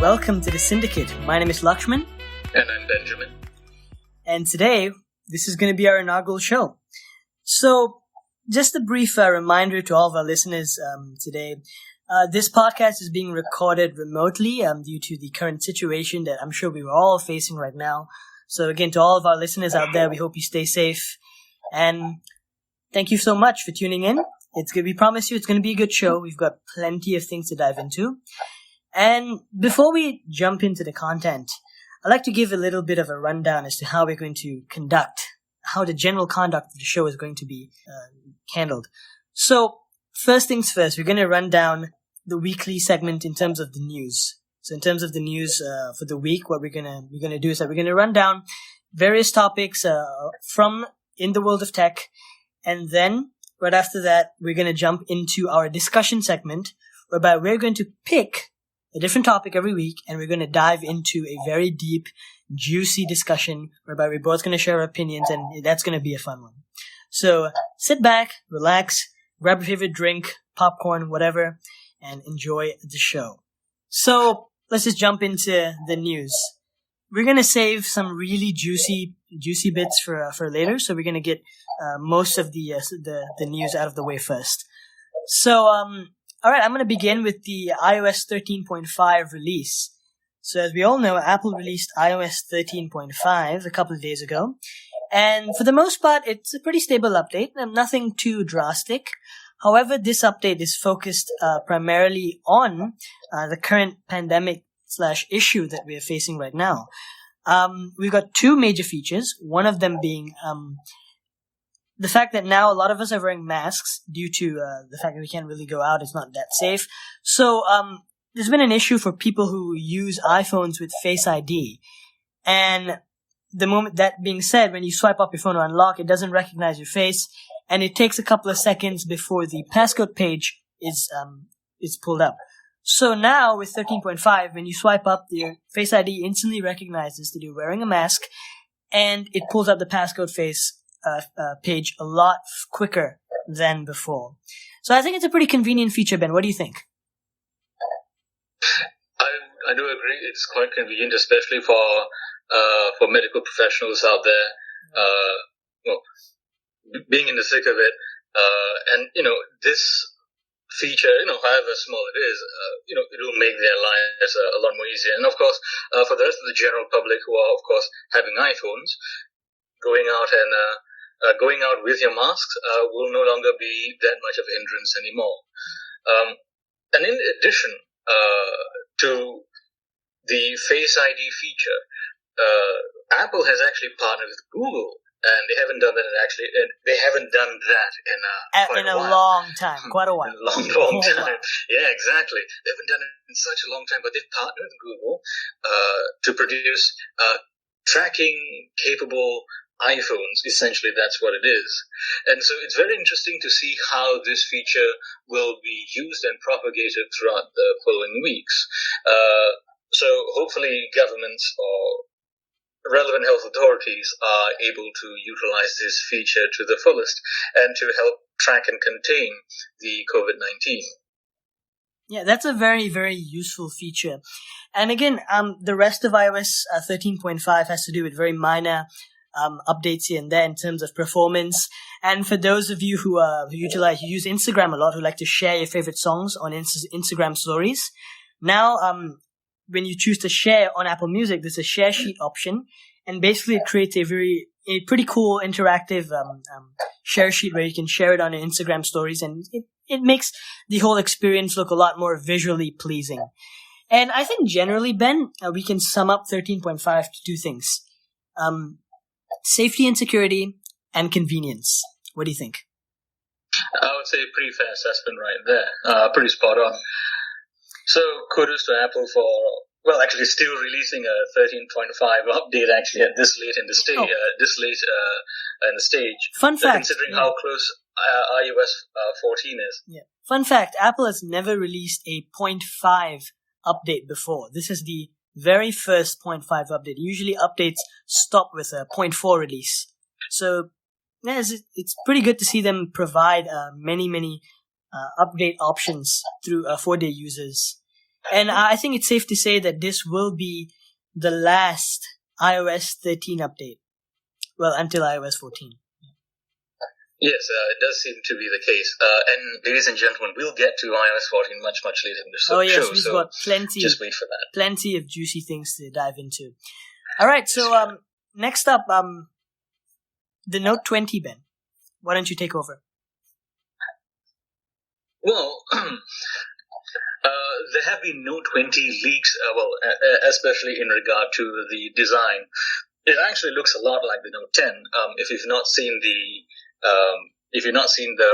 welcome to the Syndicate. My name is Lakshman. And I'm Benjamin. And today, this is going to be our inaugural show. So, just a brief reminder to all of our listeners today. This podcast is being recorded remotely due to the current situation that I'm sure we are all facing right now. So again, to all of our listeners out there, we hope you stay safe. And thank you so much for tuning in. We promise you it's going to be a good show. We've got plenty of things to dive into. And before we jump into the content, I'd like to give a little bit of a rundown as to how we're going to how the general conduct of the show is going to be handled. So, first things first, we're going to run down the weekly segment in terms of the news. So in terms of the news for the week, what we're gonna do is that we're gonna run down various topics from in the world of tech, and then right after that, we're gonna jump into our discussion segment, whereby we're going to pick a different topic every week, and we're going to dive into a very deep, juicy discussion whereby we're both going to share our opinions, and that's going to be a fun one. So sit back, relax, grab your favorite drink, popcorn, whatever, and enjoy the show. So let's just jump into the news. We're going to save some really juicy bits for later, so we're going to get most of the news out of the way first. So, alright, I'm going to begin with the iOS 13.5 release. So as we all know, Apple released iOS 13.5 a couple of days ago. And for the most part, it's a pretty stable update, nothing too drastic. However, this update is focused primarily on the current pandemic/issue that we are facing right now. We've got two major features, one of them being the fact that now a lot of us are wearing masks due to the fact that we can't really go out. It's not that safe. So there's been an issue for people who use iPhones with Face ID. And the moment that being said, when you swipe up your phone to unlock, it doesn't recognize your face. And it takes a couple of seconds before the passcode page is pulled up. So now with 13.5, when you swipe up, your Face ID instantly recognizes that you're wearing a mask, and it pulls up the passcode page a lot quicker than before. So I think it's a pretty convenient feature, Ben. What do you think? I do agree. It's quite convenient, especially for medical professionals out there. Being in the thick of it, and this feature, however small it is, it will make their lives a lot more easier. And of course, for the rest of the general public who are, of course, having iPhones, going out with your masks will no longer be that much of a hindrance anymore. And in addition to the Face ID feature, Apple has actually partnered with Google. And they haven't done that in a long time, quite a while. In a long time. Yeah, exactly. They haven't done it in such a long time, but they've partnered with Google to produce tracking-capable iPhones. Essentially, that's what it is. And so it's very interesting to see how this feature will be used and propagated throughout the following weeks. So hopefully governments or relevant health authorities are able to utilize this feature to the fullest and to help track and contain the COVID-19. Yeah, that's a very, very useful feature. And again, the rest of iOS 13.5 has to do with very minor updates here and there in terms of performance. And for those of you who use Instagram a lot, who like to share your favorite songs on Instagram stories, now when you choose to share on Apple Music, there's a share sheet option, and basically it creates a pretty cool interactive share sheet where you can share it on your Instagram stories, and it makes the whole experience look a lot more visually pleasing. And I think generally, Ben, we can sum up 13.5 to two things: safety and security, and convenience. What do you think? I would say a pretty fair assessment right there. Pretty spot on. So kudos to Apple for, actually still releasing a 13.5 update actually at this late in the stage. Fun fact. Considering how close iOS 14 is. Yeah. Fun fact, Apple has never released a 0.5 update before. This is the very first 0.5 update. Usually updates stop with a 0.4 release. So yeah, it's pretty good to see them provide many update options through for their users. And I think it's safe to say that this will be the last iOS 13 update. Well, until iOS 14. Yes, it does seem to be the case. And ladies and gentlemen, we'll get to iOS 14 much, much later in the show. Oh yes, we've got plenty. Just wait for that. Plenty of juicy things to dive into. All right, so next up, the Note 20, Ben. Why don't you take over? Well, there have been Note 20 leaks. Especially in regard to the design. It actually looks a lot like the Note 10. If you've not seen the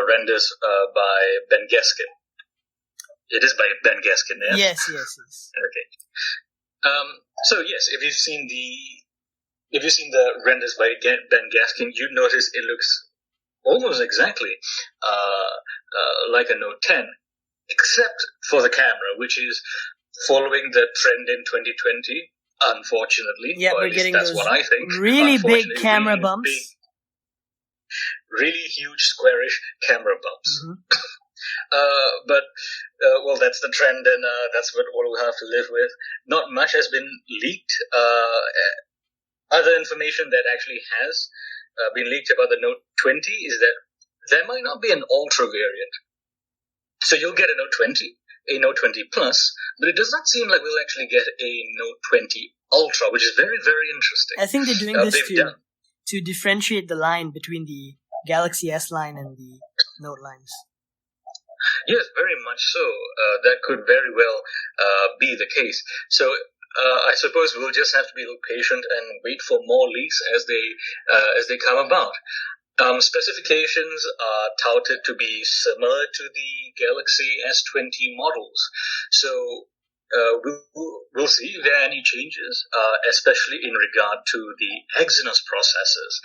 renders by Ben Gaskin, it is by Ben Gaskin, yes. Yes. Okay. So yes, if you've seen the renders by Ben Gaskin, you'd notice it looks almost exactly like a Note 10, except for the camera, which is following the trend in 2020. Unfortunately, yeah, we're getting that's those what I think. Really big camera bumps. Really huge squarish camera bumps. Mm-hmm. But that's the trend, and that's what we'll have to live with. Not much has been leaked. Other information that actually has been leaked about the Note 20 is that there might not be an Ultra variant. So you'll get a Note 20, a Note 20 Plus, but it does not seem like we'll actually get a Note 20 Ultra, which is very, very interesting. I think they're doing this to differentiate the line between the Galaxy S line and the Note lines. Yes, very much so. That could very well be the case. So I suppose we'll just have to be a little patient and wait for more leaks as they come about. Specifications are touted to be similar to the Galaxy S20 models. So we'll see if there are any changes, especially in regard to the Exynos processors.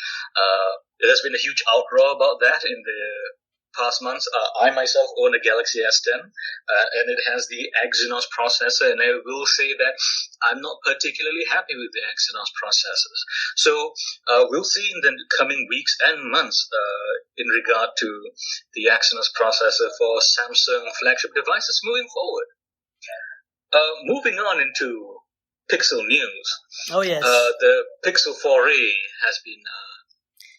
There's been a huge outroar about that in the past months. I myself own a Galaxy S10, and it has the Exynos processor, and I will say that I'm not particularly happy with the Exynos processors. So we'll see in the coming weeks and months in regard to the Exynos processor for Samsung flagship devices moving forward. Moving on into Pixel news. Oh yes. The Pixel 4a has been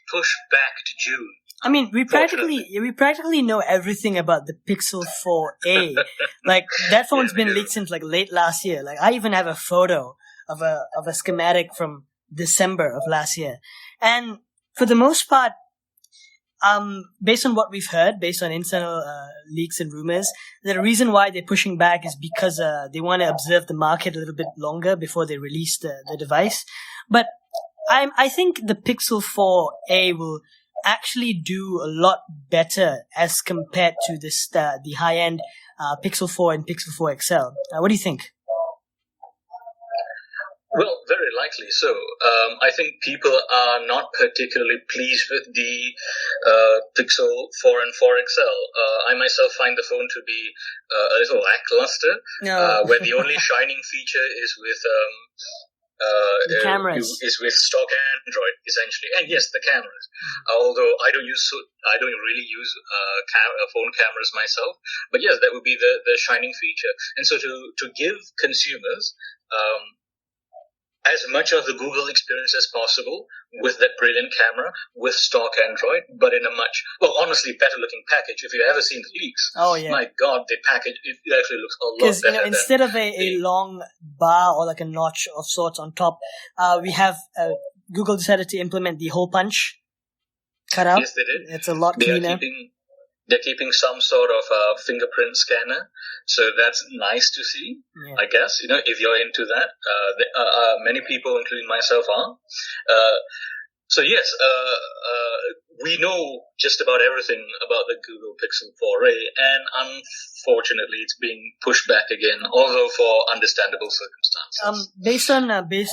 pushed back to June. I mean, we practically know everything about the Pixel 4a. Like, that phone's been leaked since like late last year. Like, I even have a photo of a schematic from December of last year. And for the most part, based on what we've heard, based on internal leaks and rumors, the reason why they're pushing back is because they want to observe the market a little bit longer before they release the device. But I think the Pixel 4a will actually do a lot better as compared to the high-end Pixel 4 and Pixel 4 XL. What do you think? Well, very likely so. I think people are not particularly pleased with the Pixel 4 and 4 XL. I myself find the phone to be a little lackluster, where the only shining feature is with the cameras. Is with stock Android, essentially. And yes, the cameras. Although I don't really use phone cameras myself. But yes, that would be the shining feature. And so to give consumers as much of the Google experience as possible with that brilliant camera, with stock Android, but in a honestly better looking package. If you've ever seen the leaks, oh yeah, my God, the package, it actually looks a lot better. Because instead of a long bar or like a notch of sorts on top, we have Google decided to implement the hole punch cutout. Yes, they did. It's a lot cleaner. They're keeping some sort of fingerprint scanner, so that's nice to see. Yeah. I guess if you're into that, many people, including myself, are. So yes, we know just about everything about the Google Pixel 4a, and unfortunately, it's being pushed back again, although for understandable circumstances. Based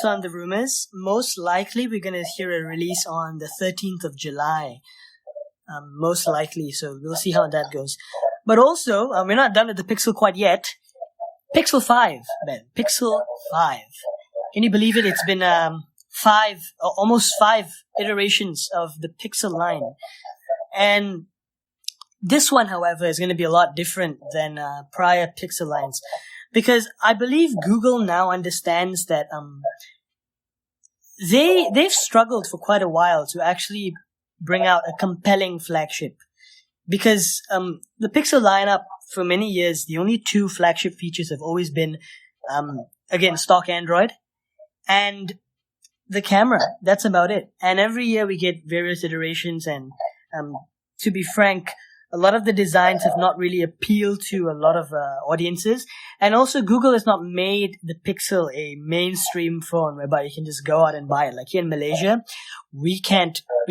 on the rumors, most likely we're gonna hear a release on the 13th of July. Most likely, so we'll see how that goes. But also, we're not done with the Pixel quite yet. Pixel 5, Ben. Pixel 5. Can you believe it? It's been almost 5 iterations of the Pixel line. And this one, however, is going to be a lot different than prior Pixel lines. because I believe Google now understands that they've struggled for quite a while to actually bring out a compelling flagship, because the Pixel lineup for many years, the only two flagship features have always been again stock Android and the camera. That's about it. And every year we get various iterations, and to be frank, a lot of the designs have not really appealed to a lot of audiences. And also Google has not made the Pixel a mainstream phone whereby you can just go out and buy it. Like here in Malaysia, we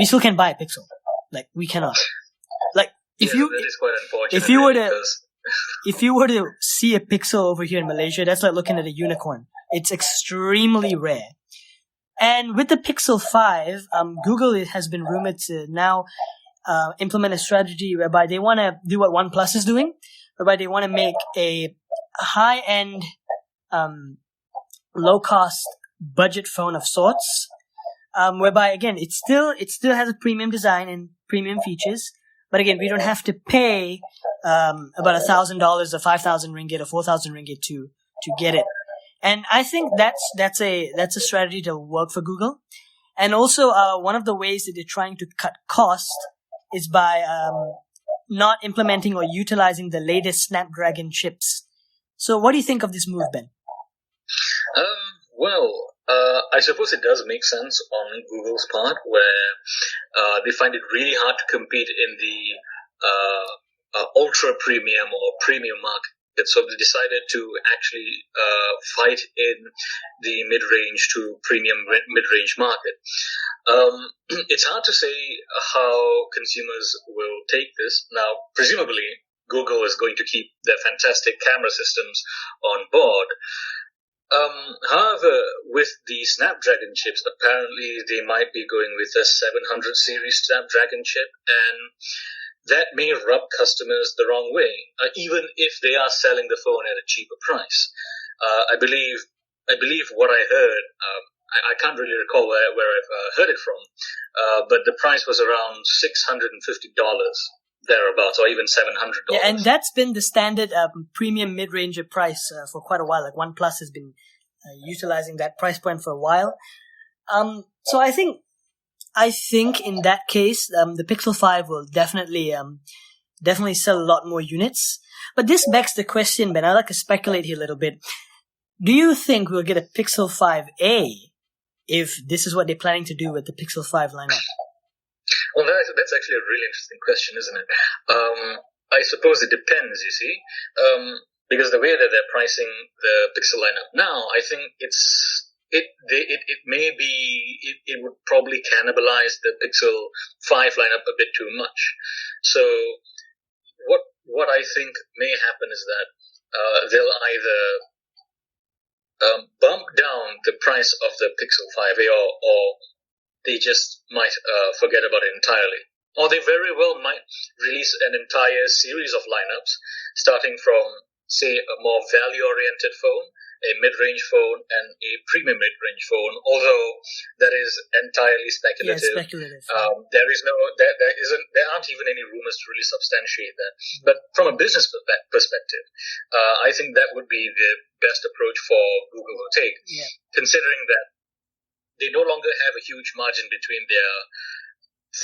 still can't buy a Pixel. Like we cannot. Like that is quite unfortunate. If you were to see a Pixel over here in Malaysia, that's like looking at a unicorn. It's extremely rare. And with the Pixel 5, Google has been rumored to now implement a strategy whereby they want to do what OnePlus is doing, whereby they want to make a high-end, low-cost budget phone of sorts, whereby again it still has a premium design and premium features, but again we don't have to pay about $1,000 or 5,000 ringgit or 4,000 ringgit to get it. And I think that's a strategy to work for Google. And also one of the ways that they're trying to cut costs is by not implementing or utilizing the latest Snapdragon chips. So what do you think of this move, Ben? I suppose it does make sense on Google's part, where they find it really hard to compete in the ultra premium or premium market. So they decided to actually fight in the mid-range to premium mid-range market. It's hard to say how consumers will take this. Now, presumably, Google is going to keep their fantastic camera systems on board. However, with the Snapdragon chips, apparently they might be going with a 700 series Snapdragon chip, and that may rub customers the wrong way, even if they are selling the phone at a cheaper price. I believe what I heard. I can't really recall where I've heard it from, but the price was around $650 thereabouts, or even $700. Yeah, and that's been the standard premium mid-range price for quite a while. Like OnePlus has been utilizing that price point for a while. So I think in that case, the Pixel 5 will definitely sell a lot more units. But this begs the question, Ben. I'd like to speculate here a little bit. Do you think we'll get a Pixel 5a if this is what they're planning to do with the Pixel 5 lineup? Well, that's actually a really interesting question, isn't it? I suppose it depends, you see. Because the way that they're pricing the Pixel lineup now, I think it would probably cannibalize the Pixel 5 lineup a bit too much. So what I think may happen is that they'll either bump down the price of the Pixel 5a, or they just might forget about it entirely. Or they very well might release an entire series of lineups, starting from, say, a more value-oriented phone, a mid-range phone, and a premium mid-range phone, although that is entirely speculative. Yeah, speculative. There aren't even any rumors to really substantiate that. But from a business perspective, I think that would be the best approach for Google to take, considering that they no longer have a huge margin between their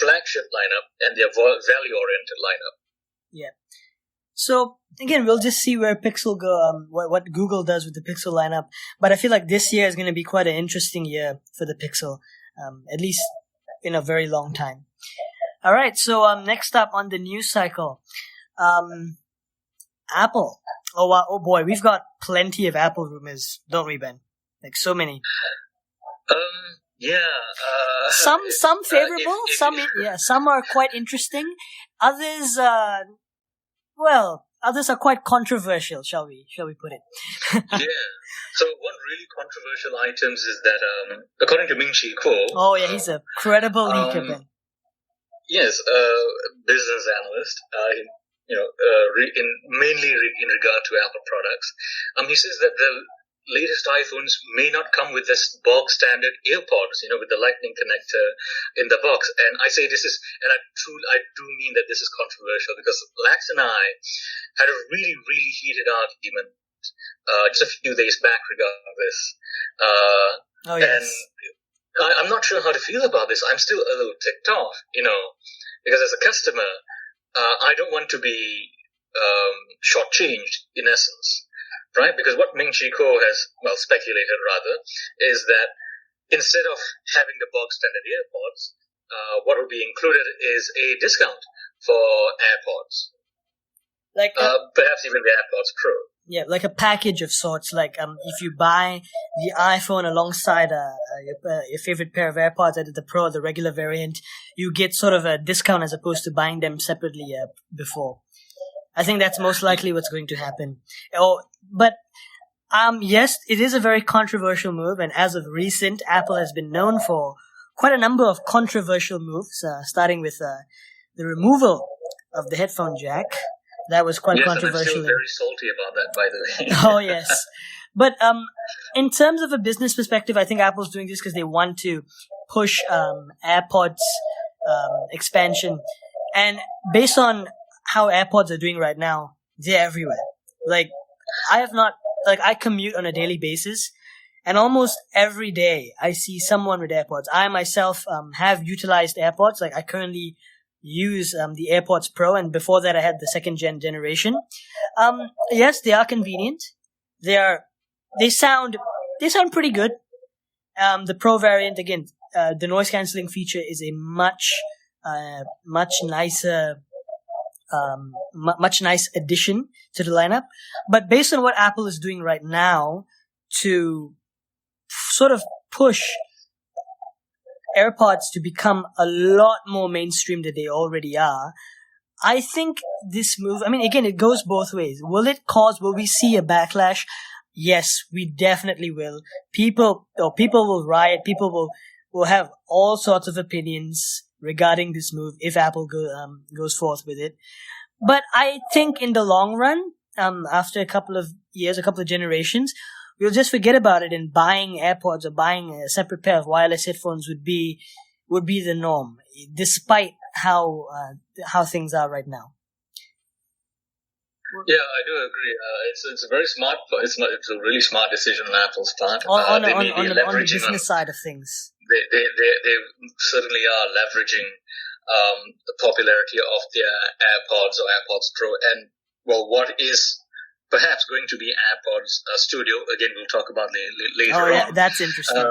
flagship lineup and their value-oriented lineup. Yeah. So again, we'll just see where Pixel go, what Google does with the Pixel lineup. But I feel like this year is going to be quite an interesting year for the Pixel, at least in a very long time. All right. So next up on the news cycle, Apple. Oh wow! Oh boy, we've got plenty of Apple rumors, don't we, Ben? Like so many. Some favorable, some are quite interesting. Others, others are quite controversial. Shall we put it? Yeah. So one really controversial item is that, according to Ming-Chi Kuo. Oh yeah, he's a credible leaker, Ben. Yes, business analyst. Mainly in regard to Apple products. He says that the latest iPhones may not come with this bog standard earpods, with the lightning connector in the box. And I say this is, and I do mean that this is controversial, because Lax and I had a really, really heated argument just a few days back regarding this. Oh, yes. And I'm not sure how to feel about this. I'm still a little ticked off, because as a customer, I don't want to be shortchanged in essence, right? Because what Ming Chi Kuo has, speculated rather, is that instead of having the bog standard AirPods, what will be included is a discount for AirPods. Like perhaps even the AirPods Pro. Yeah, like a package of sorts. Like if you buy the iPhone alongside your favorite pair of AirPods, either the Pro or the regular variant, you get sort of a discount as opposed to buying them separately before. I think that's most likely what's going to happen. But yes, it is a very controversial move, and as of recent, Apple has been known for quite a number of controversial moves, starting with the removal of the headphone jack. That was quite controversial. And I'm still very salty about that, by the way. Oh, yes. But in terms of a business perspective, I think Apple's doing this because they want to push AirPods expansion. And based on how AirPods are doing right now, they're everywhere. Like, I commute on a daily basis, and almost every day I see someone with AirPods. I myself have utilized AirPods. Like, I currently use the AirPods Pro, and before that I had the second generation. Yes, they are convenient. They sound pretty good. The Pro variant, again, the noise cancelling feature is a much nicer addition to the lineup. But based on what Apple is doing right now to sort of push AirPods to become a lot more mainstream than they already are, I think this move, again, it goes both ways. Will we see a backlash? Yes, we definitely will. People will riot. People will have all sorts of opinions regarding this move if Apple goes forth with it. But I think in the long run, after a couple of years, a couple of generations, we'll just forget about it, and buying AirPods or buying a separate pair of wireless headphones would be the norm, despite how things are right now. Yeah, I do agree. It's a very smart. It's a really smart decision on Apple's part. On the business side of things, they certainly are leveraging the popularity of their AirPods or AirPods Pro, and what is perhaps going to be AirPods Studio. Again, we'll talk about later on. Oh, yeah, that's interesting.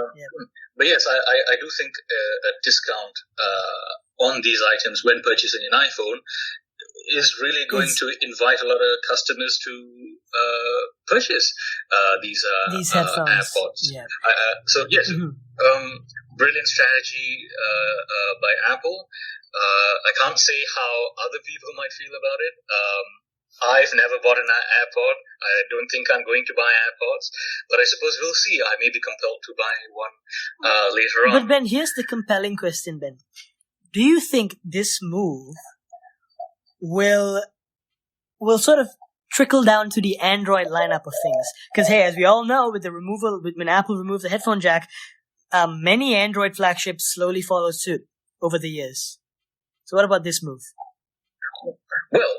But yes, I do think a discount on these items when purchasing an iPhone is really going to invite a lot of customers to purchase these headphones. AirPods. Yeah. So yes, brilliant strategy by Apple. I can't say how other people might feel about it. I've never bought an AirPod. I don't think I'm going to buy AirPods, but I suppose we'll see. I may be compelled to buy one later on. But Ben, here's the compelling question, Ben. Do you think this move will sort of trickle down to the Android lineup of things? Because hey, as we all know, when Apple removed the headphone jack, many Android flagships slowly followed suit over the years. So what about this move? Well,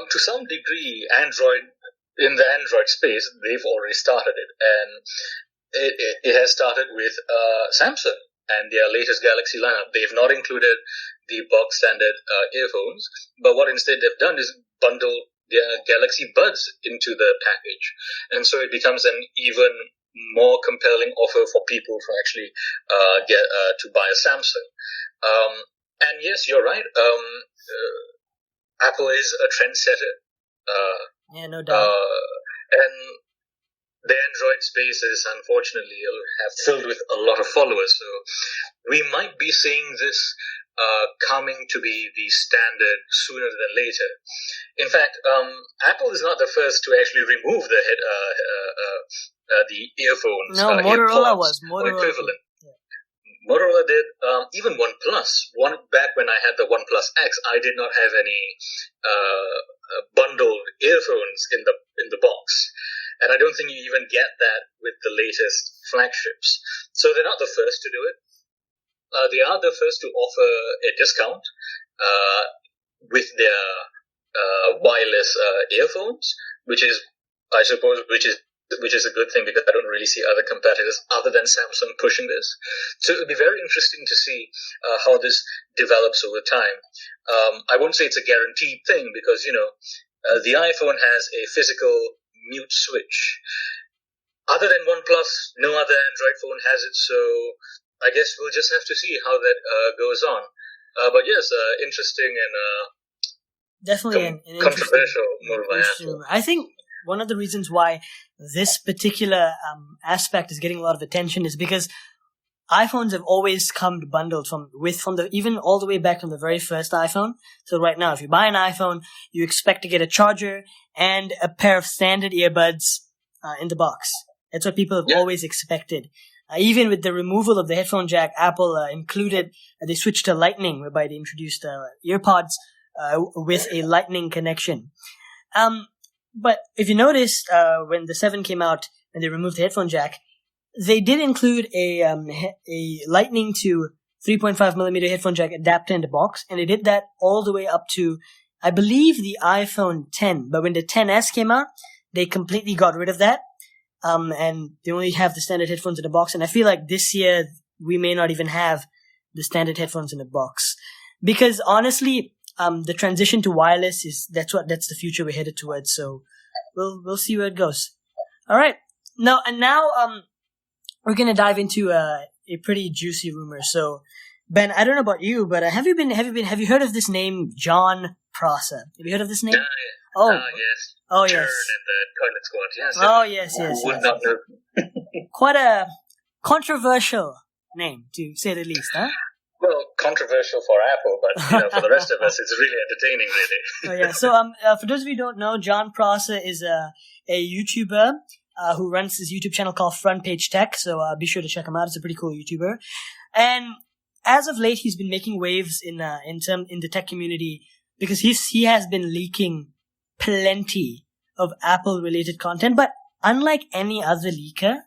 to some degree, in the Android space, they've already started it, and it has started with Samsung and their latest Galaxy lineup. They've not included the box standard earphones, but what instead they've done is bundle their Galaxy Buds into the package, and so it becomes an even more compelling offer for people to actually get to buy a Samsung. And yes, you're right. Apple is a trendsetter. Yeah, no doubt. And the Android space is unfortunately filled with a lot of followers. So we might be seeing this coming to be the standard sooner than later. In fact, Apple is not the first to actually remove the earphones. No, Motorola was. Or equivalent. Motorola did, even OnePlus. Back when I had the OnePlus X, I did not have any bundled earphones in the box, and I don't think you even get that with the latest flagships. So they're not the first to do it. They are the first to offer a discount with their wireless earphones, which is I suppose, which is a good thing because I don't really see other competitors other than Samsung pushing this. So it'll be very interesting to see how this develops over time. I won't say it's a guaranteed thing because, the iPhone has a physical mute switch. Other than OnePlus, no other Android phone has it, so I guess we'll just have to see how that goes on. But yes, interesting and definitely an controversial move by Apple. I think one of the reasons why this particular aspect is getting a lot of attention is because iPhones have always come bundled even all the way back from the very first iPhone. So right now, if you buy an iPhone, you expect to get a charger and a pair of standard earbuds in the box. That's what people have always expected. Even with the removal of the headphone jack, Apple they switched to Lightning, whereby they introduced earpods with a Lightning connection. But if you noticed, when the 7 came out and they removed the headphone jack, they did include a Lightning to 3.5mm headphone jack adapter in the box, and they did that all the way up to, I believe, the iPhone 10. But when the 10s came out, they completely got rid of that, and they only have the standard headphones in the box. And I feel like this year we may not even have the standard headphones in the box, because honestly, the transition to wireless that's the future we're headed towards. So we'll see where it goes. All right, now we're gonna dive into a pretty juicy rumor. So Ben, I don't know about you, but have you heard of this name, John Prosser? Have you heard of this name? Yes. Oh, Turn yes. and the Toilet Squad. Yes. Oh, yes. Who would not know? Quite a controversial name, to say the least, huh? Well, controversial for Apple, but for the rest of us, it's really entertaining, really. Oh, yeah. So, for those of you who don't know, John Prosser is a YouTuber who runs his YouTube channel called Front Page Tech. So, be sure to check him out. He's a pretty cool YouTuber, and as of late, he's been making waves in the tech community because he has been leaking plenty of Apple-related content. But unlike any other leaker,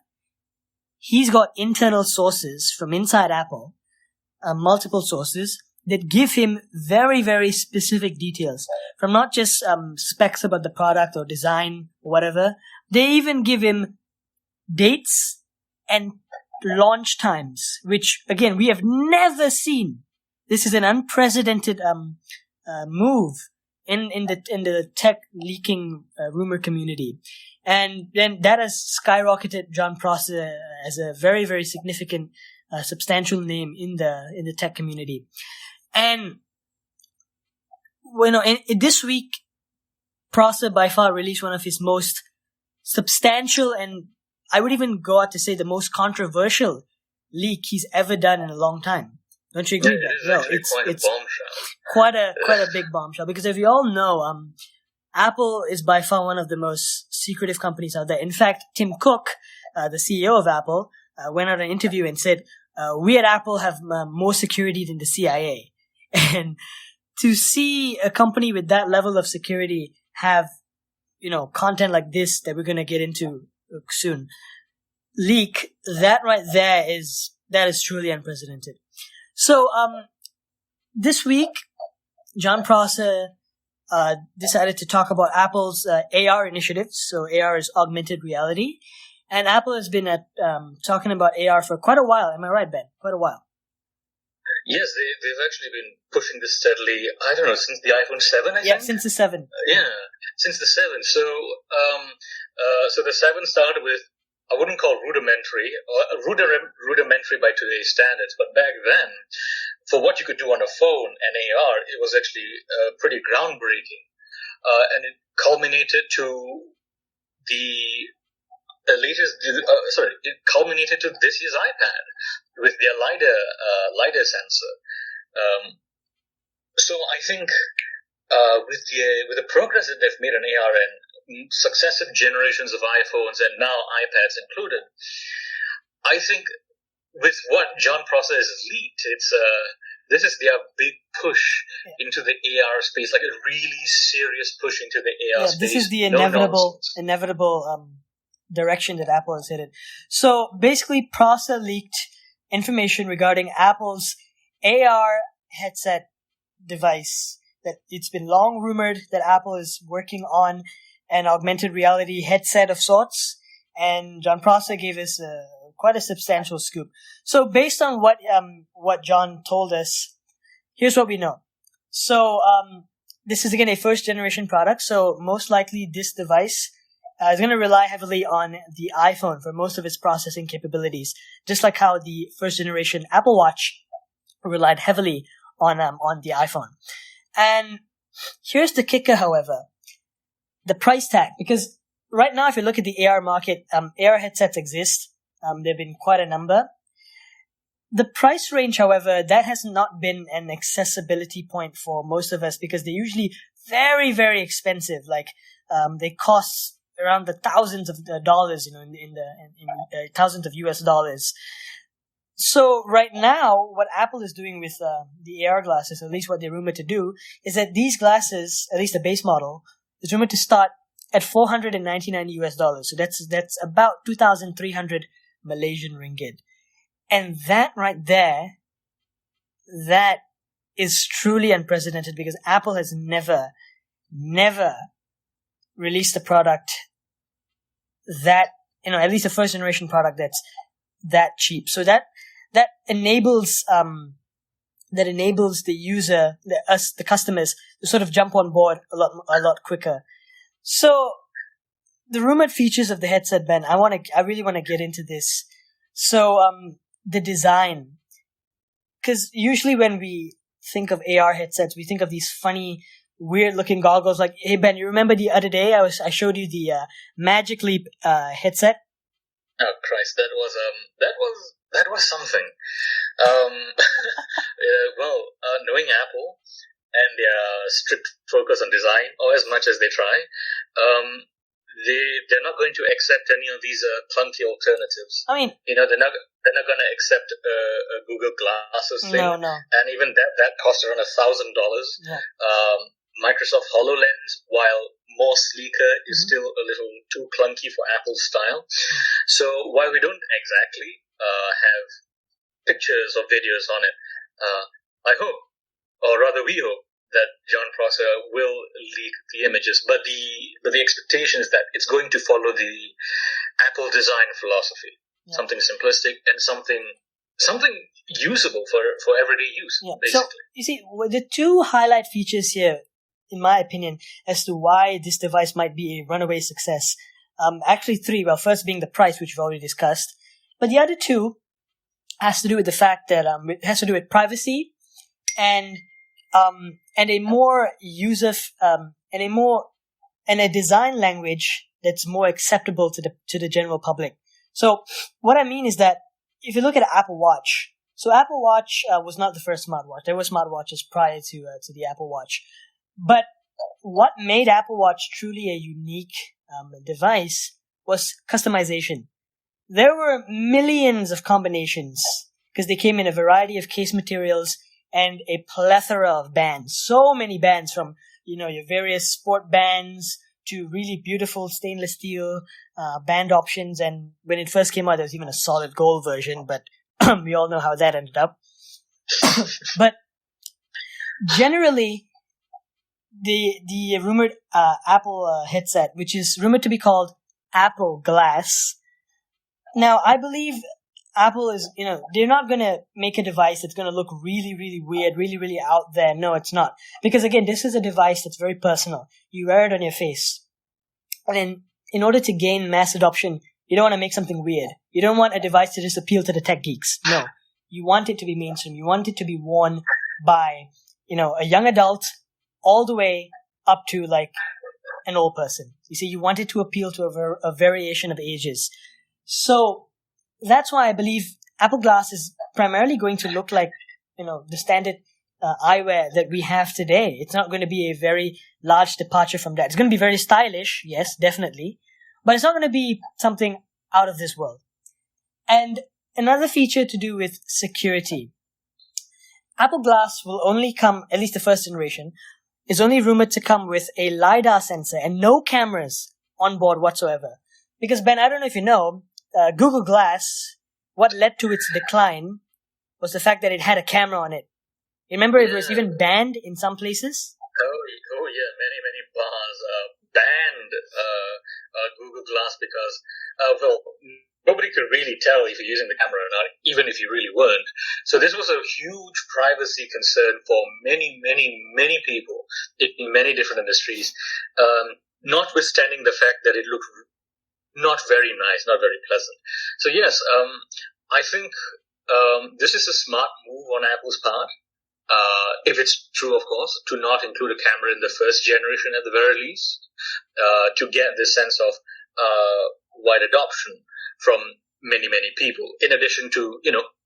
he's got internal sources from inside Apple, multiple sources that give him very, very specific details from not just specs about the product or design or whatever. They even give him dates and launch times, which again we have never seen. This is an unprecedented move in the tech leaking rumor community, and then that has skyrocketed John Prosser as a very, very significant, substantial name in the tech community. And this week, Prosser by far released one of his most substantial, and I would even go out to say the most controversial leak he's ever done in a long time. Don't you agree? It's quite a big bombshell, because if you all know, Apple is by far one of the most secretive companies out there. In fact, Tim Cook, the CEO of Apple, went on an interview and said, we at Apple have more security than the CIA. And to see a company with that level of security have, content like this that we're going to get into soon, leak, that right there is truly unprecedented. So, this week, John Prosser decided to talk about Apple's AR initiatives. So AR is augmented reality. And Apple has been talking about AR for quite a while. Am I right, Ben? Quite a while. Yes, they've actually been pushing this steadily, I don't know, since the iPhone 7, I think? Yeah, since the 7. Since the 7. So, so the 7 started with, I wouldn't call rudimentary by today's standards, but back then, for what you could do on a phone and AR, it was actually pretty groundbreaking. And it culminated to it culminated to this year's iPad with their LiDAR sensor. So I think with the progress that they've made on AR and successive generations of iPhones and now iPads included, I think with what John Prosser has leaked, this is their big push into the AR space, like a really serious push into the AR space. This is the inevitable direction that Apple has headed. So basically, Prosser leaked information regarding Apple's AR headset device that it's been long rumored that Apple is working on, an augmented reality headset of sorts, and John Prosser gave us quite a substantial scoop. So based on what John told us, here's what we know. So this is again a first generation product, so most likely this device is going to rely heavily on the iPhone for most of its processing capabilities, just like how the first generation Apple Watch relied heavily on the iPhone. And here's the kicker, however, the price tag. Because right now, if you look at the AR market, AR headsets exist. There have been quite a number. The price range, however, that has not been an accessibility point for most of us because they're usually very, very expensive. Like they cost around the thousands of dollars, in thousands of US dollars. So right now, what Apple is doing with the AR glasses, at least what they're rumored to do, is that these glasses, at least the base model, is rumored to start at $499 US dollars. So that's about 2,300 Malaysian ringgit. And that right there, that is truly unprecedented because Apple has never released a product that, at least a first generation product that's that cheap. So that enables the user, the customers, to sort of jump on board a lot quicker. So the rumored features of the headset, Ben, I really want to get into this. So the design, because usually when we think of AR headsets, we think of these funny, weird-looking goggles. Like, hey Ben, you remember the other day I showed you the Magic Leap headset? Oh Christ, that was something. Knowing Apple and their strict focus on design, or as much as they try, they're not going to accept any of these clunky alternatives. I mean, they're not going to accept a Google Glasses thing. No. And even that costs around $1,000. Yeah. Microsoft HoloLens, while more sleeker, is still a little too clunky for Apple's style. So while we don't exactly have pictures or videos on it, I hope, or rather we hope, that John Prosser will leak the images, but the expectation is that it's going to follow the Apple design philosophy, something simplistic and something usable for everyday use. Yeah. Basically. So you see, the two highlight features here, in my opinion, as to why this device might be a runaway success, actually three. Well, first being the price, which we've already discussed, but the other two has to do with the fact that it has to do with privacy and a more and a design language that's more acceptable to the general public. So what I mean is that if you look at Apple Watch, so Apple Watch was not the first smartwatch. There were smartwatches prior to the Apple Watch, but what made Apple Watch truly a unique device was customization. There were millions of combinations because they came in a variety of case materials and a plethora of bands. So many bands, from your various sport bands to really beautiful stainless steel band options. And when it first came out, there was even a solid gold version, but we all know how that ended up. But generally, the rumored Apple headset, which is rumored to be called Apple Glass. Now, I believe Apple is, they're not going to make a device that's going to look really, really weird, really, really out there. No, it's not. Because again, this is a device that's very personal. You wear it on your face. And then in order to gain mass adoption, you don't want to make something weird. You don't want a device to just appeal to the tech geeks. No. You want it to be mainstream. You want it to be worn by, a young adult all the way up to like an old person. You see, you want it to appeal to a variation of ages. So that's why I believe Apple Glass is primarily going to look like, the standard eyewear that we have today. It's not going to be a very large departure from that. It's going to be very stylish, yes, definitely, but it's not going to be something out of this world. And another feature to do with security. Apple Glass will only come, at least the first generation, is only rumored to come with a LiDAR sensor and no cameras on board whatsoever. Because, Ben, I don't know if you know, Google Glass, what led to its decline was the fact that it had a camera on it. Remember, it was even banned in some places? Oh yeah, many bars banned well, nobody could really tell if you're using the camera or not, even if you really weren't. So this was a huge privacy concern for many, many, many people in many different industries, notwithstanding the fact that it looked not very nice, not very pleasant. So yes, I think this is a smart move on Apple's part. If it's true, of course, to not include a camera in the first generation at the very least, to get this sense of wide adoption from many, many people, in addition to,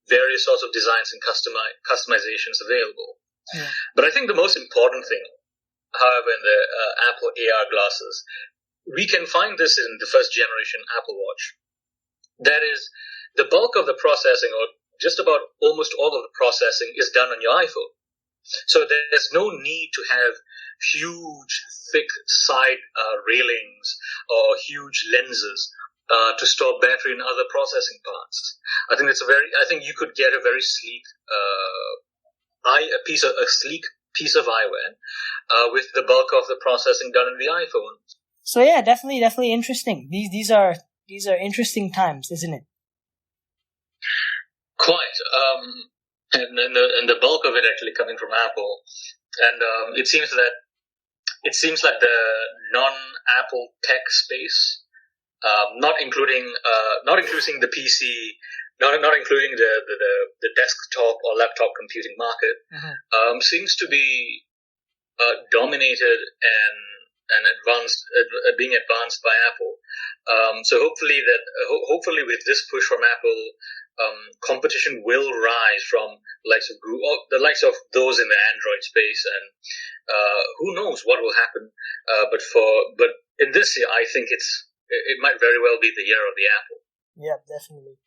various sorts of designs and customizations available. Yeah. But I think the most important thing, however, in the Apple AR glasses, we can find this in the first generation Apple Watch. That is, the bulk of the processing, or just about almost all of the processing, is done on your iPhone. So there's no need to have huge, thick side railings or huge lenses to store battery and other processing parts. I think you could get a very sleek, a sleek piece of eyewear with the bulk of the processing done in the iPhone. So yeah, definitely interesting. These are interesting times, isn't it? Quite. And the bulk of it actually coming from Apple, and it seems like the non-Apple tech space, not including the PC, not including the desktop or laptop computing market, seems to be dominated and advanced, being advanced by Apple. So hopefully with this push from Apple, competition will rise from the likes of those in the Android space, and who knows what will happen. But in this year, I think it might very well be the year of the Apple. Yeah, definitely.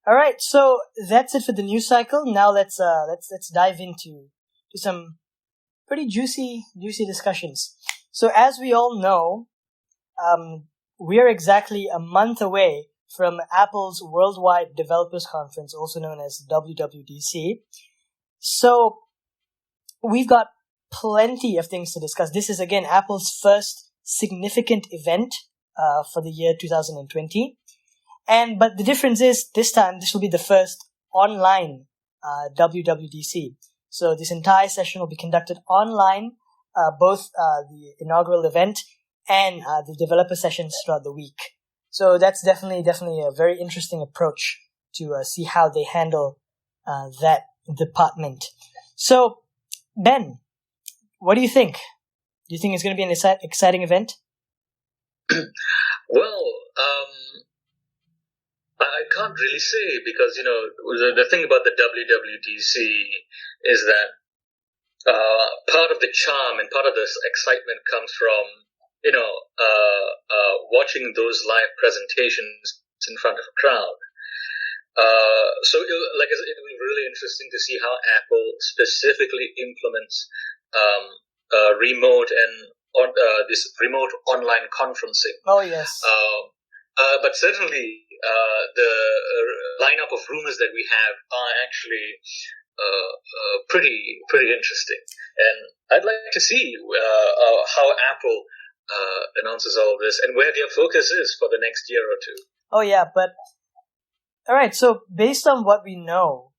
All right, so that's it for the news cycle. Now let's dive into some pretty juicy discussions. So as we all know, we are exactly a month away from Apple's Worldwide Developers Conference, also known as WWDC. So We've got plenty of things to discuss. This is, again, Apple's first significant event for the year 2020. But the difference is, this time, this will be the first online WWDC. So this entire session will be conducted online, both the inaugural event and the developer sessions throughout the week. So that's definitely a very interesting approach to see how they handle that department. So, Ben, what do you think? Do you think it's going to be an exciting event? Well, I can't really say because, the thing about the WWDC is that part of the charm and part of this excitement comes from, watching those live presentations in front of a crowd. So, like I said, it'll be really interesting to see how Apple specifically implements remote and this remote online conferencing. Oh, yes. But certainly, the lineup of rumors that we have are actually pretty interesting, and I'd like to see how Apple announces all of this and where their focus is for the next year or two. Oh, yeah, but all right. So based on what we know,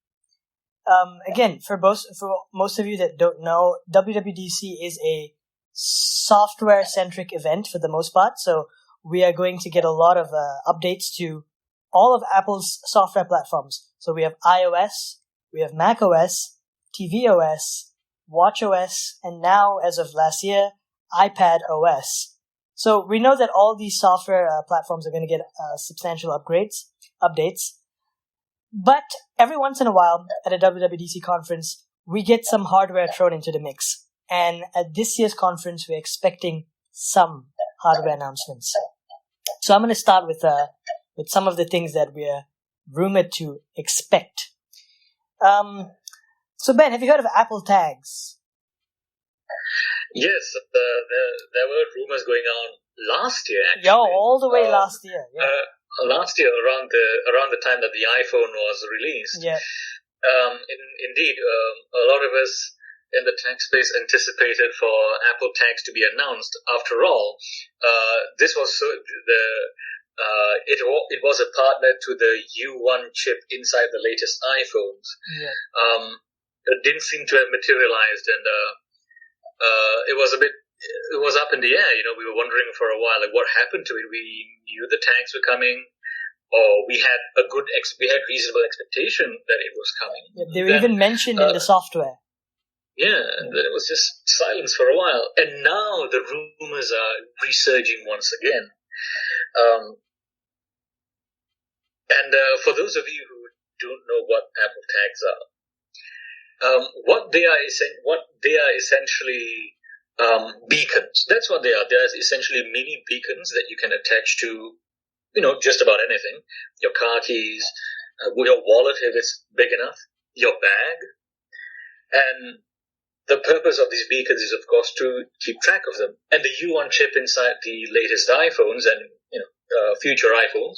again, for most of you that don't know, WWDC is a software-centric event for the most part. So we are going to get a lot of updates to all of Apple's software platforms. So we have iOS, we have macOS, tvOS, watchOS, and now, as of last year, iPad OS. So we know that all these software platforms are going to get substantial updates. But every once in a while, at a WWDC conference, we get some hardware thrown into the mix. And at this year's conference, we're expecting some hardware announcements. So I'm going to start with some of the things that we're rumored to expect. So Ben, have you heard of Apple Tags? Yes, there were rumors going on last year, actually. All the way last year. Yeah. Last year, around the time that the iPhone was released. Yeah. Indeed, a lot of us in the tech space anticipated for Apple Tags to be announced. After all, this was it was a partner to the U1 chip inside the latest iPhones. Yeah. It didn't seem to have materialized, and it was up in the air. We were wondering for a while, like, what happened to it? We knew the tags were coming, or we had reasonable expectation that it was coming. Yeah, they were even mentioned in the software. Yeah, and then it was just silence for a while, and now the rumors are resurging once again. For those of you who don't know what Apple tags are, what they are essentially beacons. That's what they are. They are essentially mini beacons that you can attach to, just about anything. Your car keys, your wallet if it's big enough, your bag, and the purpose of these beacons is, of course, to keep track of them. And the U1 chip inside the latest iPhones and future iPhones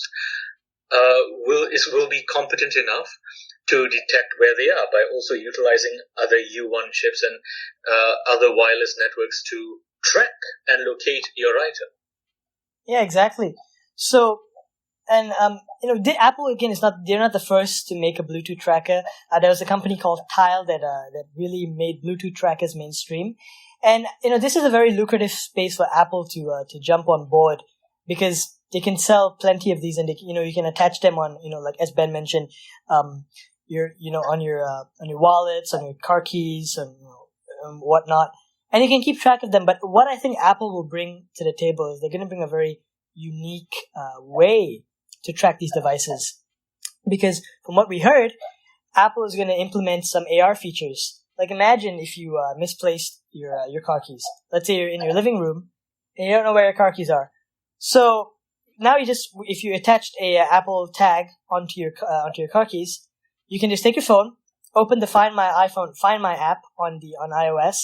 will be competent enough to detect where they are by also utilizing other U1 chips and other wireless networks to track and locate your item. Yeah, exactly. So, and Apple again they're not the first to make a Bluetooth tracker. There was a company called Tile that really made Bluetooth trackers mainstream, and this is a very lucrative space for Apple to jump on board, because they can sell plenty of these, and you can attach them on like as Ben mentioned, on your wallets, on your car keys, and whatnot, and you can keep track of them. But what I think Apple will bring to the table is they're going to bring a very unique way to track these devices, because from what we heard, Apple is going to implement some AR features. Like, imagine if you misplaced your car keys. Let's say you're in your living room and you don't know where your car keys are. So now if you attached a Apple tag onto your car keys, you can just take your phone, open the Find My app on iOS,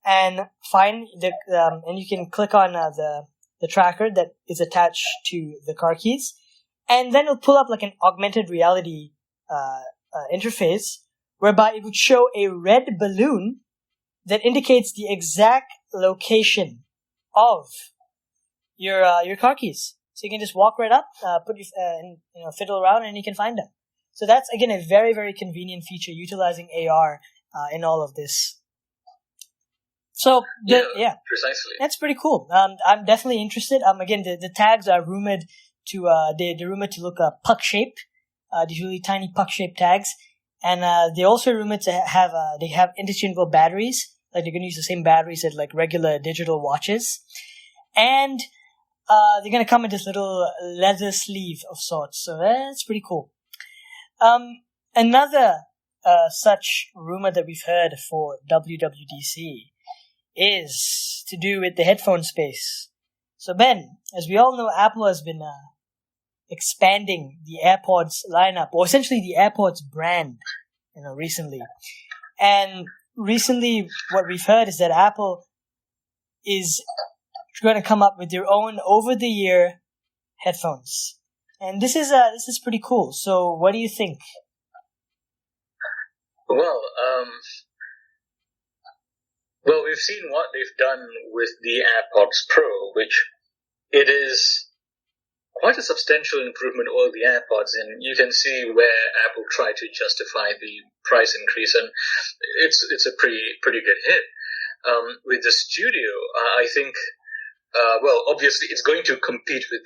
and and you can click on the tracker that is attached to the car keys, and then it'll pull up like an augmented reality interface, whereby it would show a red balloon that indicates the exact location of your car keys. So you can just walk right up, fiddle around, and you can find them. So that's again a very, very convenient feature utilizing AR in all of this. So precisely. That's pretty cool. I'm definitely interested. Again, the tags are rumored to they're rumored to look puck shaped. These really tiny puck shaped tags, and they also rumored to have they have interchangeable batteries. Like, they're going to use the same batteries as like regular digital watches, and they're going to come in this little leather sleeve of sorts. So that's pretty cool. Another such rumor that we've heard for WWDC is to do with the headphone space. So, Ben, as we all know, Apple has been expanding the AirPods lineup, or essentially the AirPods brand, recently. And recently, what we've heard is that Apple is going to come up with their own over-the-ear headphones, and this is pretty cool. So, what do you think? Well, we've seen what they've done with the AirPods Pro, which it is quite a substantial improvement over the AirPods, and you can see where Apple tried to justify the price increase, and it's a pretty good hit. With the Studio, I think, obviously it's going to compete with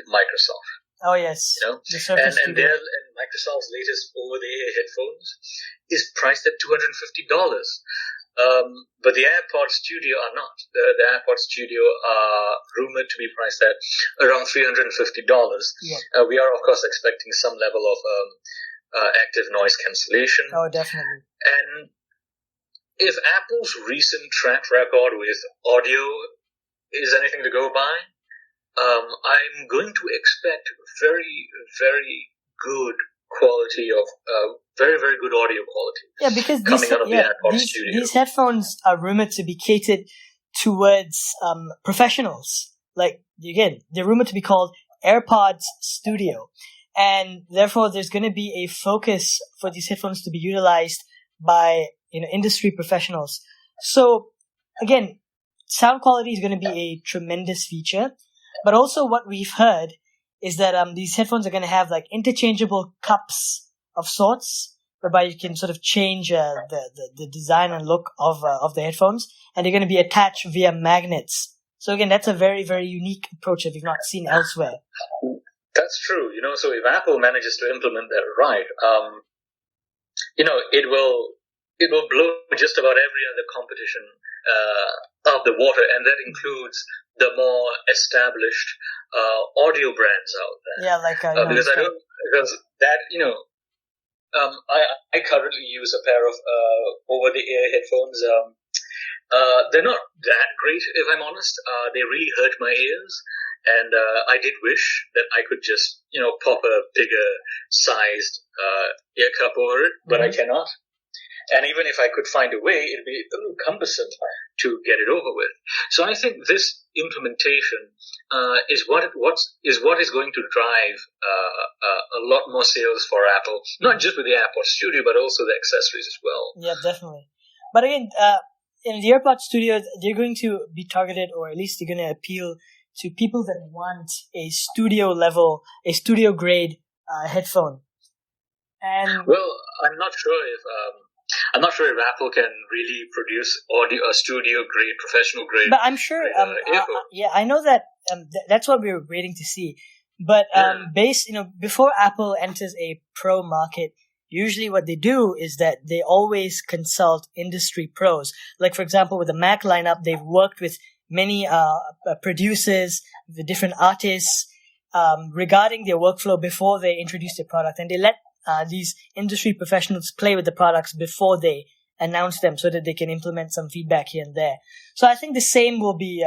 Microsoft. Oh yes, and Microsoft's latest over-the-ear headphones is priced at $250. But the AirPods Studio are not. The AirPods Studio are rumored to be priced at around $350. Yeah. We are, of course, expecting some level of active noise cancellation. Oh, definitely. And if Apple's recent track record with audio is anything to go by, I'm going to expect very, very good quality of very, very good audio quality. Yeah, because these headphones are rumored to be catered towards professionals. Like, again, they're rumored to be called AirPods Studio, and therefore there's going to be a focus for these headphones to be utilized by industry professionals. So again, sound quality is going to be a tremendous feature. But also what we've heard is that these headphones are going to have like interchangeable cups of sorts, whereby you can sort of change the design and look of the headphones, and they're going to be attached via magnets. So again, that's a very, very unique approach that we've not seen elsewhere. That's true. So if Apple manages to implement that right, it will blow just about every other competition out of the water, and that includes the more established audio brands out there. Yeah, like because I currently use a pair of over-the-ear headphones. They're not that great, if I'm honest. They really hurt my ears, and I did wish that I could just, pop a bigger sized ear cup over it, but I cannot. And even if I could find a way, it'd be a little cumbersome to get it over with. So I think this implementation is what is going to drive a lot more sales for Apple, not just with the AirPods Studio, but also the accessories as well. Yeah, definitely. But again, in the AirPods Studio, they're going to be targeted, or at least they're going to appeal to people that want a studio grade headphone. And well, I'm not sure if Apple can really produce a studio grade, professional grade. But I'm sure. I know that. That's what we were waiting to see. But before Apple enters a pro market, usually what they do is that they always consult industry pros. Like, for example, with the Mac lineup, they've worked with many producers, the different artists, regarding their workflow before they introduce their product, and they let these industry professionals play with the products before they announce them, so that they can implement some feedback here and there. So I think the same will be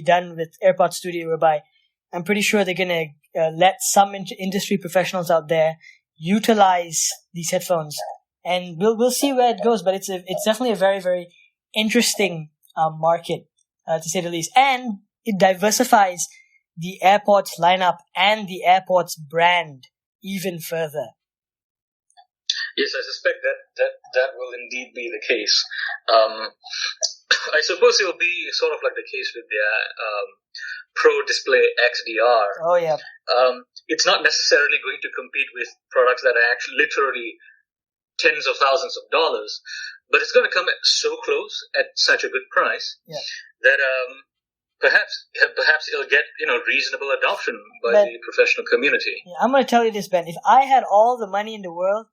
done with AirPods Studio, whereby I'm pretty sure they're gonna let some industry professionals out there utilize these headphones, and we'll see where it goes. But it's definitely a very, very interesting market, to say the least, and it diversifies the AirPods lineup and the AirPods brand even further. Yes, I suspect that will indeed be the case. I suppose it will be sort of like the case with the Pro Display XDR. Oh yeah. It's not necessarily going to compete with products that are actually literally tens of thousands of dollars, but it's going to come so close at such a good price that perhaps it'll get reasonable adoption by the professional community. Yeah, I'm going to tell you this, Ben. If I had all the money in the world,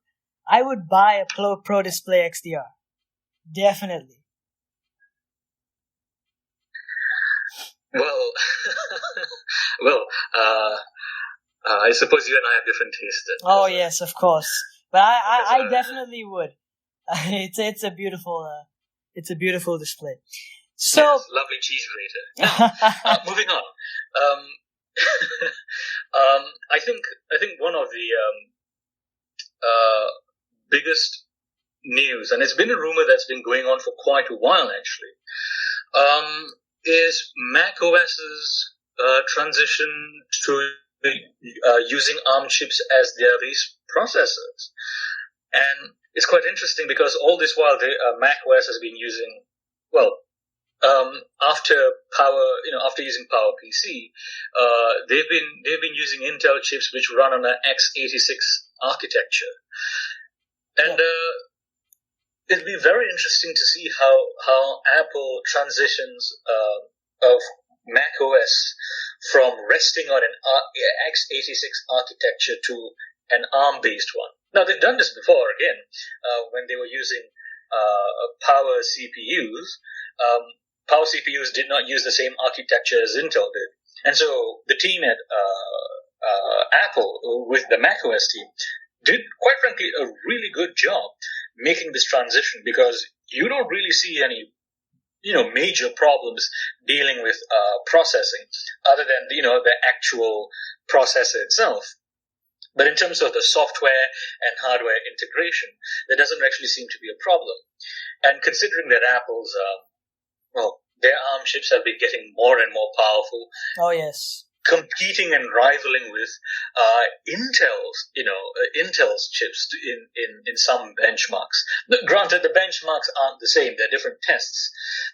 I would buy a Pro Display XDR. Definitely. Well, I suppose you and I have different tastes. Oh yes, of course. But I definitely would. It's a beautiful display. So yes, lovely cheese grater. Now, moving on. I think one of the biggest news, and it's been a rumor that's been going on for quite a while actually, is Mac OS's transition to using ARM chips as their base processors. And it's quite interesting because all this while Mac OS has been using, after using PowerPC, they've been using Intel chips which run on an x86 architecture. And it'll be very interesting to see how Apple transitions of Mac OS from resting on an x86 architecture to an ARM-based one. Now, they've done this before, again, when they were using Power CPUs. Power CPUs did not use the same architecture as Intel did. And so the team at Apple, with the Mac OS team, did, quite frankly, a really good job making this transition, because you don't really see any major problems dealing with processing other than the actual processor itself. But in terms of the software and hardware integration, there doesn't actually seem to be a problem. And considering that Apple's their ARM chips have been getting more and more powerful. Oh yes. Competing and rivaling with Intel's chips in some benchmarks. Granted, the benchmarks aren't the same; they're different tests.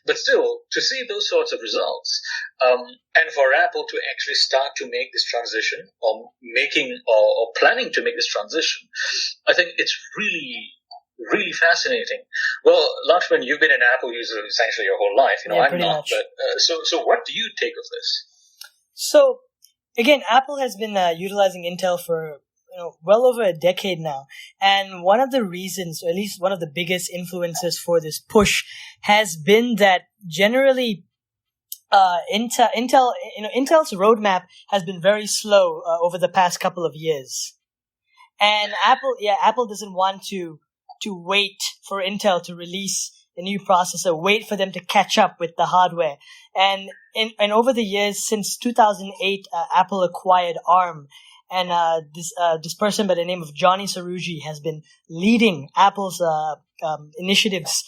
But still, to see those sorts of results And for Apple to actually start to make this transition, or planning to make this transition, I think it's really, really fascinating. Well, Lakshman, you've been an Apple user essentially your whole life. Yeah, I'm pretty not. much. But so what do you take of this? So, again, Apple has been utilizing Intel for well over a decade now. And one of the reasons, or at least one of the biggest influences for this push, has been that generally Intel's roadmap has been very slow over the past couple of years. And Apple doesn't want to wait for Intel to release a new processor, wait for them to catch up with the hardware. And over the years, since 2008, Apple acquired ARM. And this person by the name of Johnny Sarugi has been leading Apple's initiatives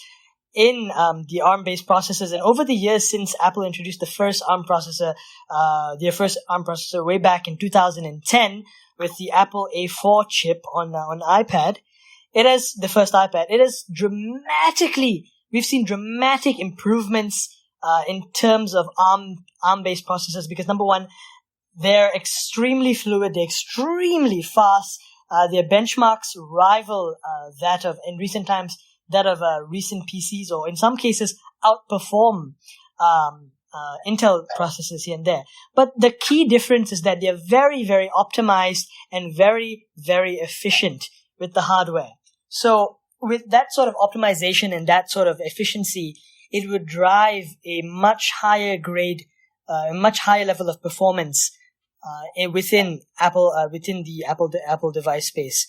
in the ARM-based processors. And over the years since Apple introduced their first ARM processor way back in 2010 with the Apple A4 chip on iPad, the first iPad. We've seen dramatic improvements in terms of ARM-based processors because, number one, they're extremely fluid, they're extremely fast. Their benchmarks rival in recent times, that of recent PCs, or in some cases outperform Intel processors here and there. But the key difference is that they're very, very optimized and very, very efficient with the hardware. So with that sort of optimization and that sort of efficiency, it would drive a much higher grade, a much higher level of performance within the Apple device space.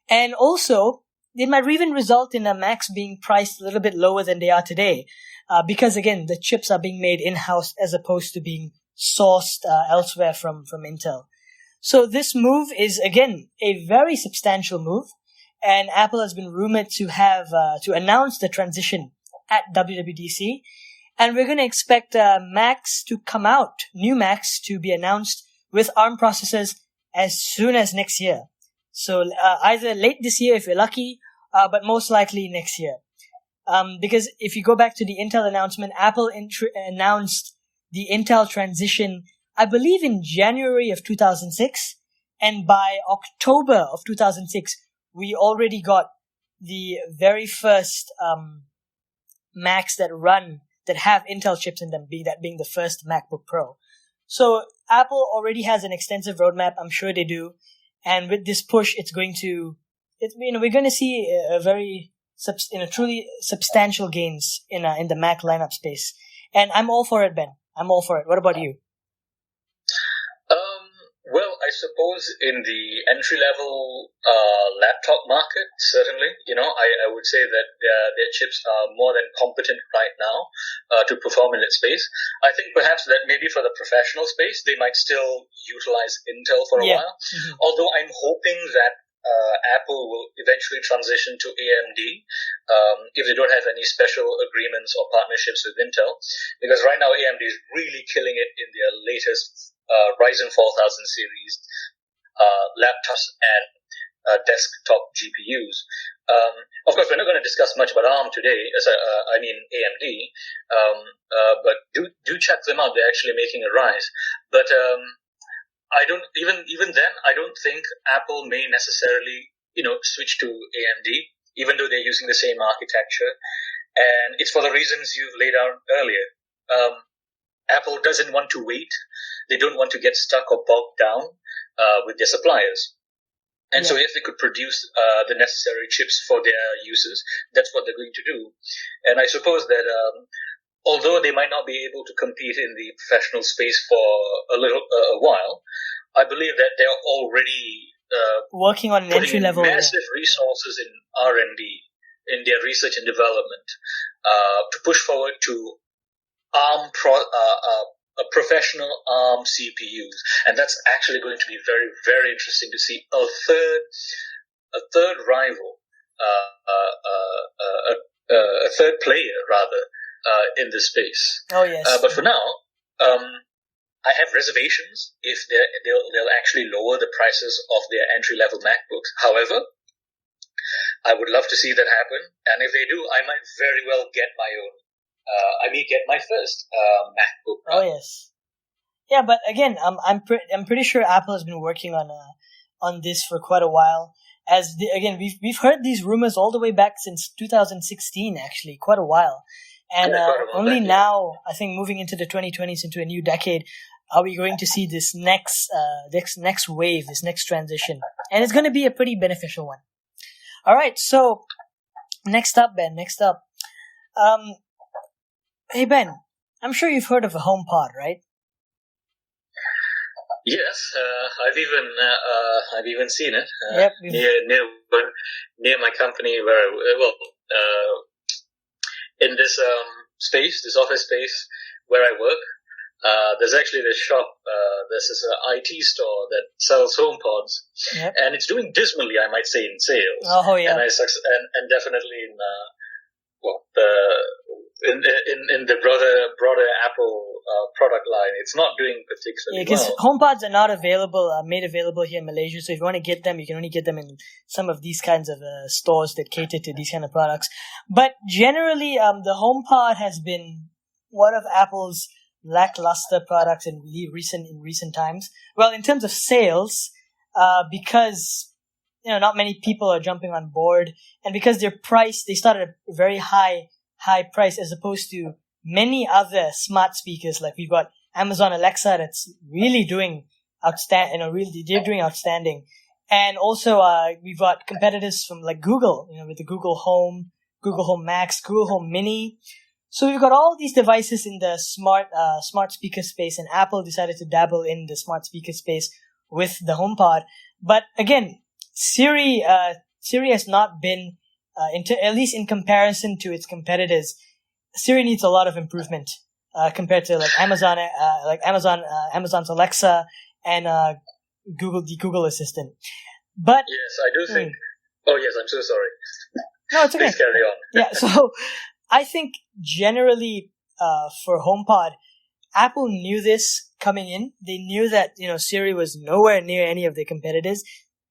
And also, it might even result in Macs being priced a little bit lower than they are today, because again, the chips are being made in-house as opposed to being sourced elsewhere from Intel. So this move is again a very substantial move, and Apple has been rumored to have to announce the transition at WWDC, and we're going to expect Macs to come out, new Macs to be announced with ARM processors as soon as next year. So either late this year if you're lucky, but most likely next year. Because if you go back to the Intel announcement, Apple announced the Intel transition, I believe in January of 2006, and by October of 2006, we already got the very first Macs that have Intel chips in them, being the first MacBook Pro. So Apple already has an extensive roadmap. I'm sure they do. And with this push, we're going to see a very, truly substantial gains in the Mac lineup space. And I'm all for it, Ben. I'm all for it. What about you? Well, I suppose in the entry-level laptop market, certainly, I would say that their chips are more than competent right now to perform in its space. I think perhaps that maybe for the professional space, they might still utilize Intel for a while. Mm-hmm. Although I'm hoping that Apple will eventually transition to AMD if they don't have any special agreements or partnerships with Intel, because right now AMD is really killing it in their latest Ryzen 4000 series laptops and desktop GPUs. Of course, we're not going to discuss much about ARM today, AMD, but do check them out. They're actually making a rise. But I don't even then. I don't think Apple may necessarily switch to AMD, even though they're using the same architecture, and it's for the reasons you've laid out earlier. Apple doesn't want to wait. They don't want to get stuck or bogged down with their suppliers. And so if they could produce the necessary chips for their users, that's what they're going to do. And I suppose that although they might not be able to compete in the professional space for a while, I believe that they're already working on an entry level, massive resources in R&D, in their research and development, to push forward to ARM professional ARM CPUs, and that's actually going to be very, very interesting to see a third rival, a third player rather, in this space. Oh yes. But for now, I have reservations if they'll actually lower the prices of their entry level MacBooks. However, I would love to see that happen, and if they do, I might very well get my own. I may get my first MacBook. Oh yes. Yeah, but again, I'm pretty sure Apple has been working on this for quite a while. Again, we've heard these rumors all the way back since 2016, actually, quite a while. And only now, I think, moving into the 2020s, into a new decade, are we going to see this next wave, this next transition, and it's going to be a pretty beneficial one. All right, so next up, Ben. Hey Ben, I'm sure you've heard of a HomePod, right? Yes, I've even seen it. Yep. Near my company, in this this office space where I work, there's actually this shop. This is an IT store that sells HomePods, yep. And it's doing dismally, I might say, in sales. Oh yeah, and definitely in the broader Apple product line, it's not doing particularly well. Because HomePods are not made available here in Malaysia. So if you want to get them, you can only get them in some of these kinds of stores that cater to these kind of products. But generally, the HomePod has been one of Apple's lackluster products in recent times. Well, in terms of sales, because not many people are jumping on board, and because they started at a very high price as opposed to many other smart speakers. Like we've got Amazon Alexa that's really doing outstanding. They're doing outstanding, and also we've got competitors from like Google, with the Google Home Max, Google Home Mini. So we've got all these devices in the smart speaker space, and Apple decided to dabble in the smart speaker space with the HomePod. But again, Siri has not been, at least in comparison to its competitors, Siri needs a lot of improvement compared to like Amazon's Alexa and the Google Assistant. But yes, I do think. Oh yes, I'm so sorry. No, it's okay. Please carry on. Yeah, so I think generally for HomePod, Apple knew this coming in. They knew that Siri was nowhere near any of their competitors.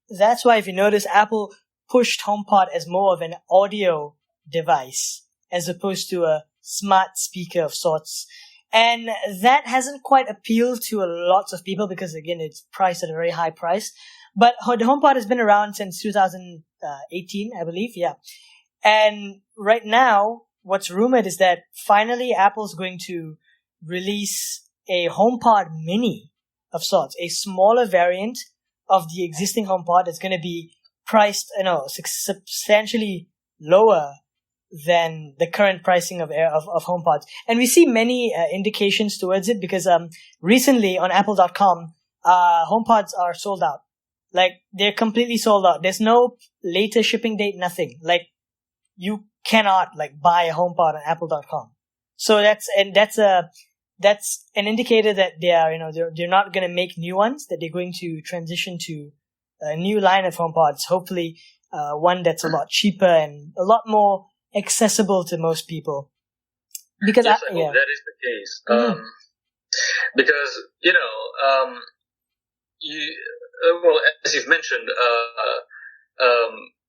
That's why, if you notice, Apple pushed HomePod as more of an audio device as opposed to a smart speaker of sorts. And that hasn't quite appealed to lots of people because, again, it's priced at a very high price. But the HomePod has been around since 2018, I believe, yeah. And right now, what's rumored is that finally Apple's going to release a HomePod Mini of sorts, a smaller variant of the existing HomePod that's going to be priced, substantially lower than the current pricing of HomePods. And we see many indications towards it because recently on Apple.com, HomePods are sold out. Like, they're completely sold out. There's no later shipping date, nothing. Like, you cannot buy a HomePod on Apple.com. So that's an indicator that they are, they're not going to make new ones, that they're going to transition to a new line of HomePods, hopefully one that's a lot cheaper and a lot more accessible to most people. Because yes, I hope that is the case. Because, as you've mentioned,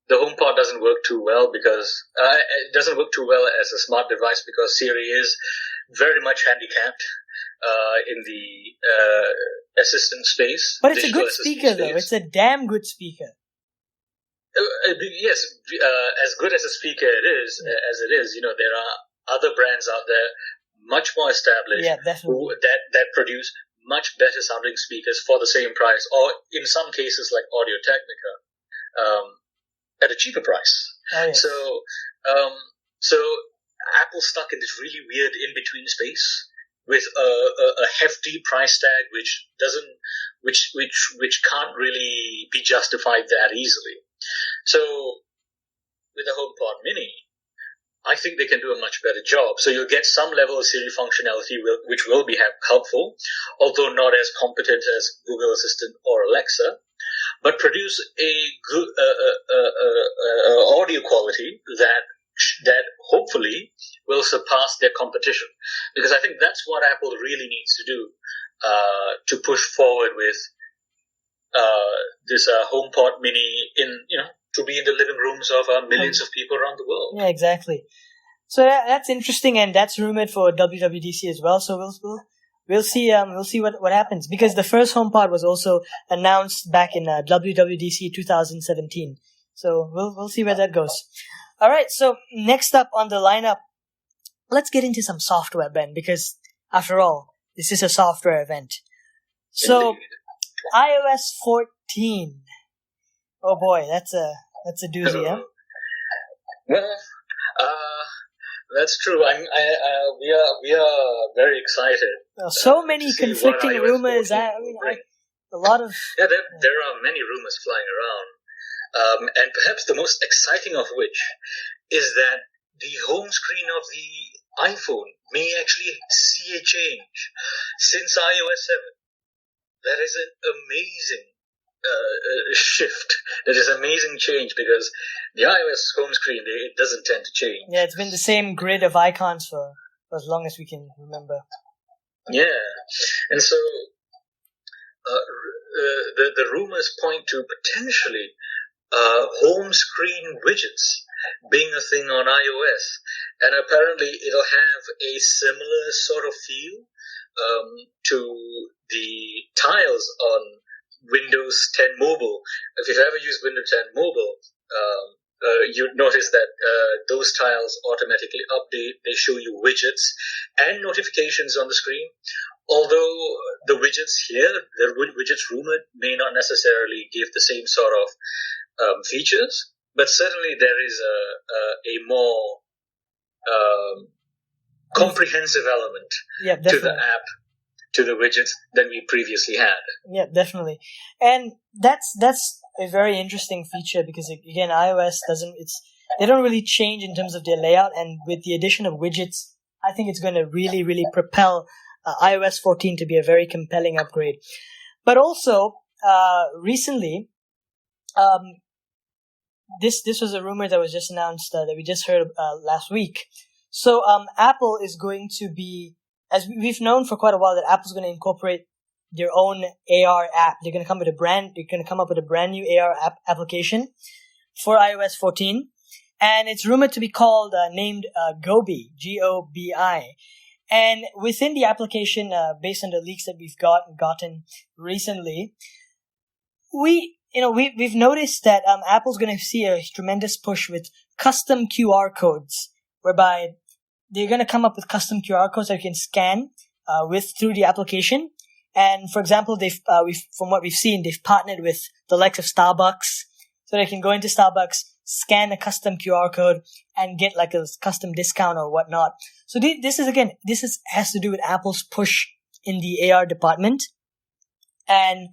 the HomePod doesn't work too well because it doesn't work too well as a smart device because Siri is very much handicapped in the assistant space. But it's a good speaker, though. It's a damn good speaker. Yes, as good as a speaker as it is, there are other brands out there much more established that produce much better sounding speakers for the same price, or in some cases like Audio-Technica, at a cheaper price. Oh, yes. So Apple's stuck in this really weird in-between space with a hefty price tag which can't really be justified that easily. So with the HomePod Mini, I think they can do a much better job. So you'll get some level of Siri functionality which will be helpful, although not as competent as Google Assistant or Alexa, but produce a good audio quality that hopefully will surpass their competition. Because I think that's what Apple really needs to do to push forward with this HomePod Mini to be in the living rooms of millions of people around the world. Yeah, exactly. So that's interesting, and that's rumored for WWDC as well. So we'll see what happens, because the first HomePod was also announced back in WWDC 2017. So we'll see where that goes. All right. So next up on the lineup, let's get into some software, Ben, because after all, this is a software event. So iOS 14. Oh boy, that's a doozy, huh? Well, that's true. We are very excited. So many conflicting rumors. A lot of there are many rumors flying around, and perhaps the most exciting of which is that the home screen of the iPhone may actually see a change since iOS 7. That is an amazing shift. That is an amazing change, because the iOS home screen, it doesn't tend to change. Yeah, it's been the same grid of icons for as long as we can remember. Yeah, and so the rumors point to potentially home screen widgets being a thing on iOS, and apparently it'll have a similar sort of feel to the tiles on Windows 10 Mobile. If you've ever used Windows 10 Mobile, you'd notice that those tiles automatically update. They show you widgets and notifications on the screen. Although the widgets here, the widgets rumored, may not necessarily give the same sort of features, but certainly there is a more comprehensive element to the app, to the widgets, than we previously had. Yeah, definitely. And that's a very interesting feature, because again, iOS they don't really change in terms of their layout, and with the addition of widgets, I think it's going to really, really propel iOS 14 to be a very compelling upgrade. But also, recently, this was a rumor that was just announced, that we just heard last week. So Apple is going to be, as we've known for quite a while, that Apple's going to incorporate their own AR app. They're going to come up with a brand new AR app application for iOS 14, and it's rumored to be called named Gobi, Gobi. And within the application, based on the leaks that we've gotten recently, we've noticed that Apple's going to see a tremendous push with custom QR codes, whereby they're going to come up with custom QR codes that you can scan through the application. And for example, from what we've seen, they've partnered with the likes of Starbucks, so they can go into Starbucks, scan a custom QR code, and get like a custom discount or whatnot. So this has to do with Apple's push in the AR department. And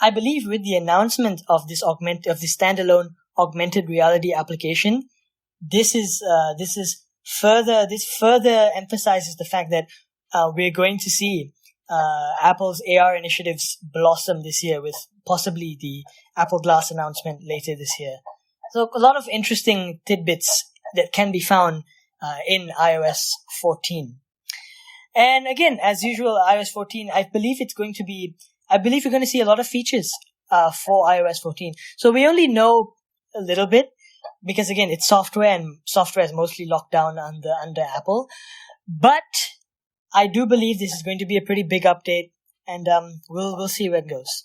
I believe with the announcement of this standalone augmented reality application, this further emphasizes the fact that we're going to see Apple's AR initiatives blossom this year, with possibly the Apple Glass announcement later this year. So a lot of interesting tidbits that can be found in iOS 14. And again, as usual, iOS 14, I believe we're going to see a lot of features for iOS 14. So we only know a little bit, because again, it's software, and software is mostly locked down under Apple. But I do believe this is going to be a pretty big update, and we'll see where it goes.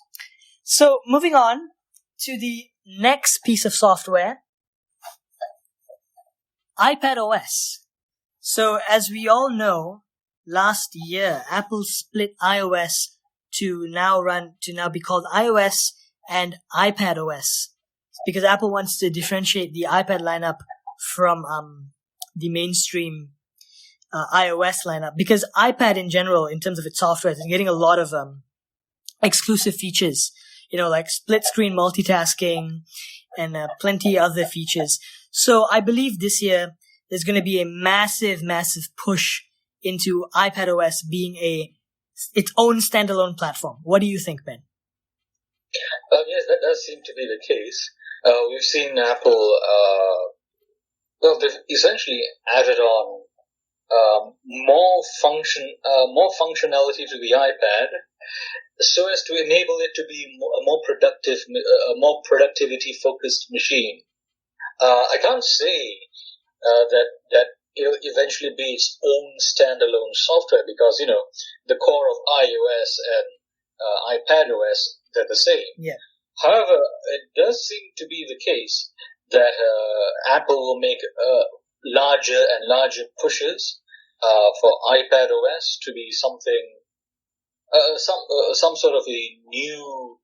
So moving on to the next piece of software, iPadOS. So as we all know, last year Apple split iOS to now be called iOS and iPadOS, because Apple wants to differentiate the iPad lineup from the mainstream iOS lineup, because iPad in general, in terms of its software, is getting a lot of exclusive features, like split screen multitasking and plenty other features. So I believe this year there's going to be a massive, massive push into iPadOS being its own standalone platform. What do you think, Ben? Yes, that does seem to be the case. We've seen Apple, they've essentially added on more functionality to the iPad, so as to enable it to be a more productivity-focused machine. I can't say that it'll eventually be its own standalone software because, the core of iOS and iPadOS, they're the same. Yeah. However, it does seem to be the case that Apple will make larger and larger pushes for iPadOS to be something, some sort of a new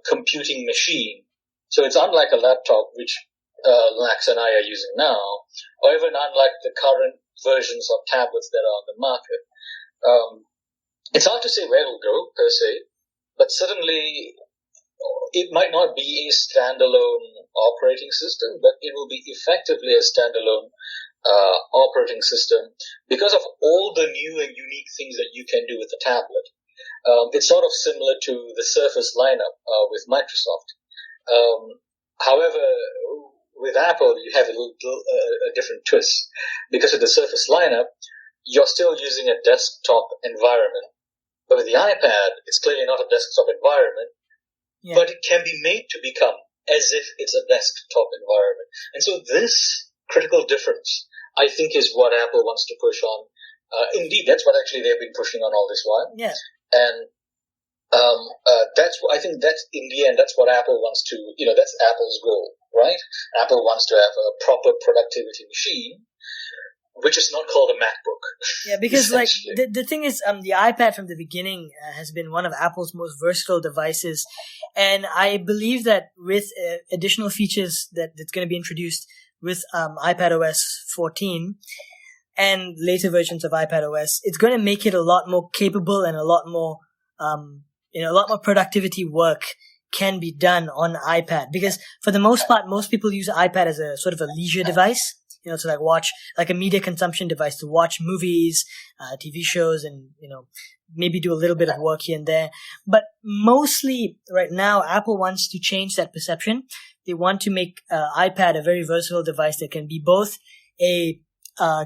computing machine. So it's unlike a laptop, which Lax and I are using now, or even unlike the current versions of tablets that are on the market. It's hard to say where it'll go, per se, but certainly it might not be a standalone operating system, but it will be effectively a standalone operating system because of all the new and unique things that you can do with the tablet. It's sort of similar to the Surface lineup with Microsoft. However, with Apple, you have a different twist. Because with the Surface lineup, you're still using a desktop environment. But with the iPad, it's clearly not a desktop environment, but it can be made to become as if it's a desktop environment. And so this critical difference, I think, is what Apple wants to push on. Indeed, that's what actually they've been pushing on all this while. Yeah. And I think that's in the end, that's what Apple wants to, that's Apple's goal, right? Apple wants to have a proper productivity machine, which is not called a MacBook. Yeah, because like the thing is, the iPad from the beginning has been one of Apple's most versatile devices, and I believe that with additional features that's going to be introduced with iPadOS 14 and later versions of iPadOS, it's going to make it a lot more capable and a lot more a lot more productivity work can be done on iPad, because for the most part, most people use iPad as a sort of a leisure device, to like watch, like a media consumption device to watch movies, TV shows, and, maybe do a little bit of work here and there. But mostly right now, Apple wants to change that perception. They want to make iPad a very versatile device that can be both a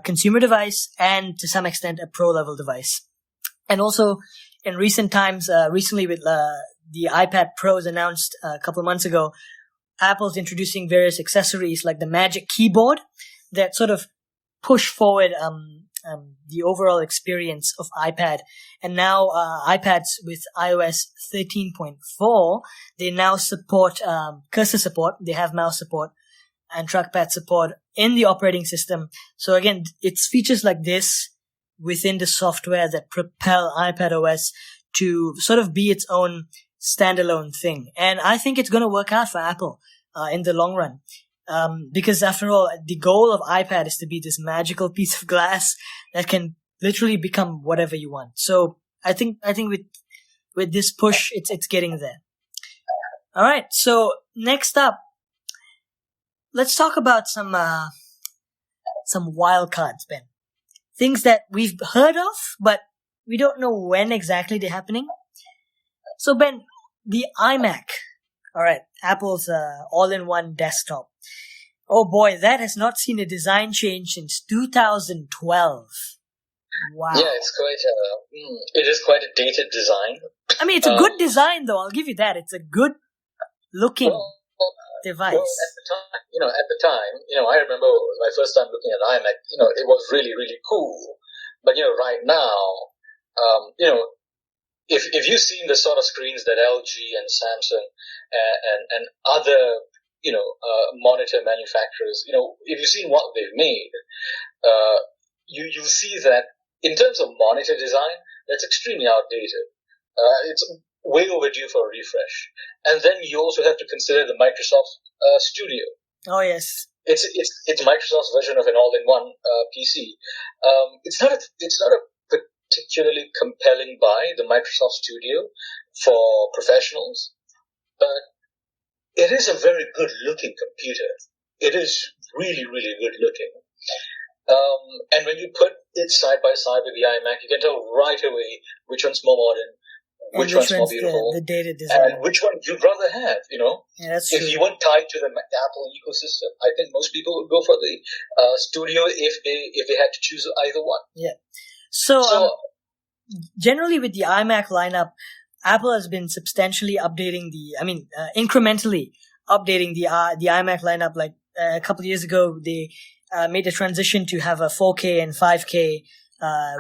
consumer device and to some extent a pro level device. And also, in recent times, recently with the iPad Pros announced a couple of months ago, Apple's introducing various accessories like the Magic Keyboard that sort of push forward the overall experience of iPad. And now iPads with iOS 13.4, they now support cursor support, they have mouse support and trackpad support in the operating system. So again, it's features like this within the software that propel iPadOS to sort of be its own standalone thing. And I think it's going to work out for Apple in the long run. Because after all, the goal of iPad is to be this magical piece of glass that can literally become whatever you want. So I think with this push, it's getting there. All right. So next up, let's talk about some wild cards, Ben. Things that we've heard of, but we don't know when exactly they're happening. So Ben, the iMac. All right, Apple's all-in-one desktop. Oh boy, that has not seen a design change since 2012. Wow. Yeah, it is quite a dated design. I mean, it's a good design though, I'll give you that. It's a good looking device. Well, at the time, I remember my first time looking at iMac, it was really, really cool. But, right now, if you've seen the sort of screens that LG and Samsung and other, monitor manufacturers, if you've seen what they've made, you'll see that in terms of monitor design, that's extremely outdated. It's way overdue for a refresh. And then you also have to consider the Microsoft Studio. Oh, yes. It's Microsoft's version of an all-in-one PC. It's not a particularly compelling buy, the Microsoft Studio, for professionals, but it is a very good-looking computer. It is really, really good-looking. And when you put it side by side with the iMac, you can tell right away which one's more modern, which one's more beautiful, the dated design, and which one you'd rather have. Yeah, that's true. If you weren't tied to the Apple ecosystem, I think most people would go for the Studio if they had to choose either one. Yeah. So generally with the iMac lineup, Apple has been substantially updating incrementally updating the iMac lineup. Like a couple of years ago, they made a transition to have a 4K and 5K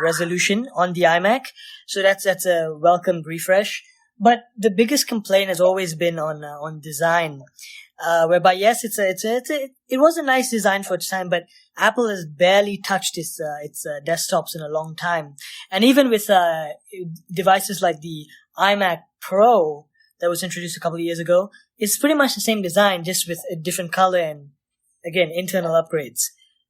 resolution on the iMac. So that's a welcome refresh. But the biggest complaint has always been on design, whereby yes, it was a nice design for its time, but Apple has barely touched its desktops in a long time. And even with devices like the iMac Pro that was introduced a couple of years ago, it's pretty much the same design, just with a different color and, again, internal upgrades.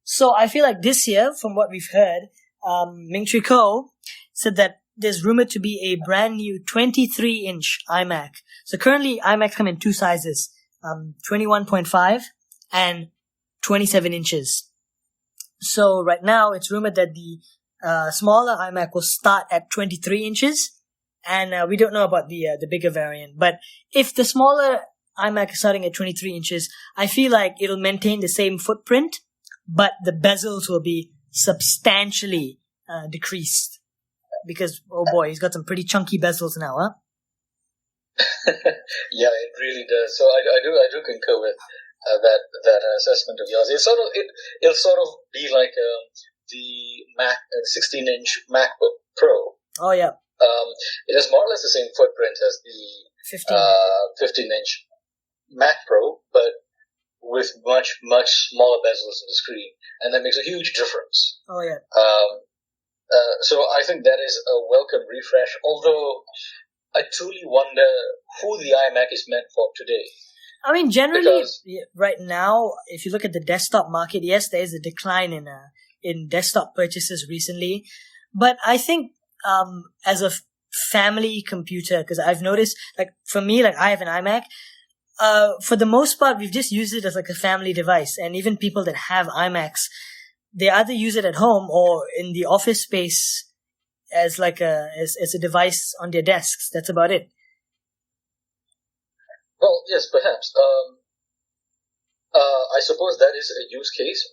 So I feel like this year, from what we've heard, Ming-Chi Kuo said that there's rumored to be a brand new 23-inch iMac. So currently, iMacs come in two sizes, 21.5 and 27 inches. So right now, it's rumored that the smaller iMac will start at 23 inches, and we don't know about the bigger variant. But if the smaller iMac is starting at 23 inches, I feel like it'll maintain the same footprint, but the bezels will be substantially decreased. Because, oh boy, he's got some pretty chunky bezels now, huh? Yeah, it really does. So I do concur with that assessment of yours. It'll sort of be like the Mac 16-inch MacBook Pro. Oh yeah. It has more or less the same footprint as the 15-inch Mac Pro, but with much smaller bezels on the screen, and that makes a huge difference. Oh yeah. So I think that is a welcome refresh, although I truly wonder who the iMac is meant for today. I mean, generally, right now, if you look at the desktop market, yes, there is a decline in desktop purchases recently. But I think as a family computer, because I've noticed, like, for me, like, I have an iMac. For the most part, we've just used it as like a family device. And even people that have iMacs, they either use it at home or in the office space as like as a device on their desks. That's about it. Well, yes, perhaps. I suppose that is a use case.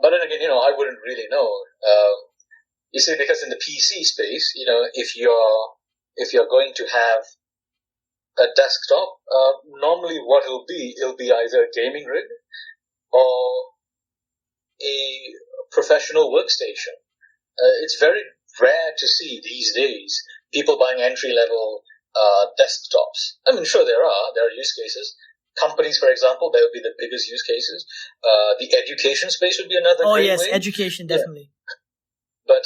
But then again, I wouldn't really know. You see, because in the PC space, if you're going to have a desktop, normally what it'll be either a gaming rig or a professional workstation. It's very rare to see these days people buying entry-level desktops. I mean, sure, there are use cases. Companies, for example, that would be the biggest use cases. The education space would be another. Oh great yes, way. Education, definitely. Yeah.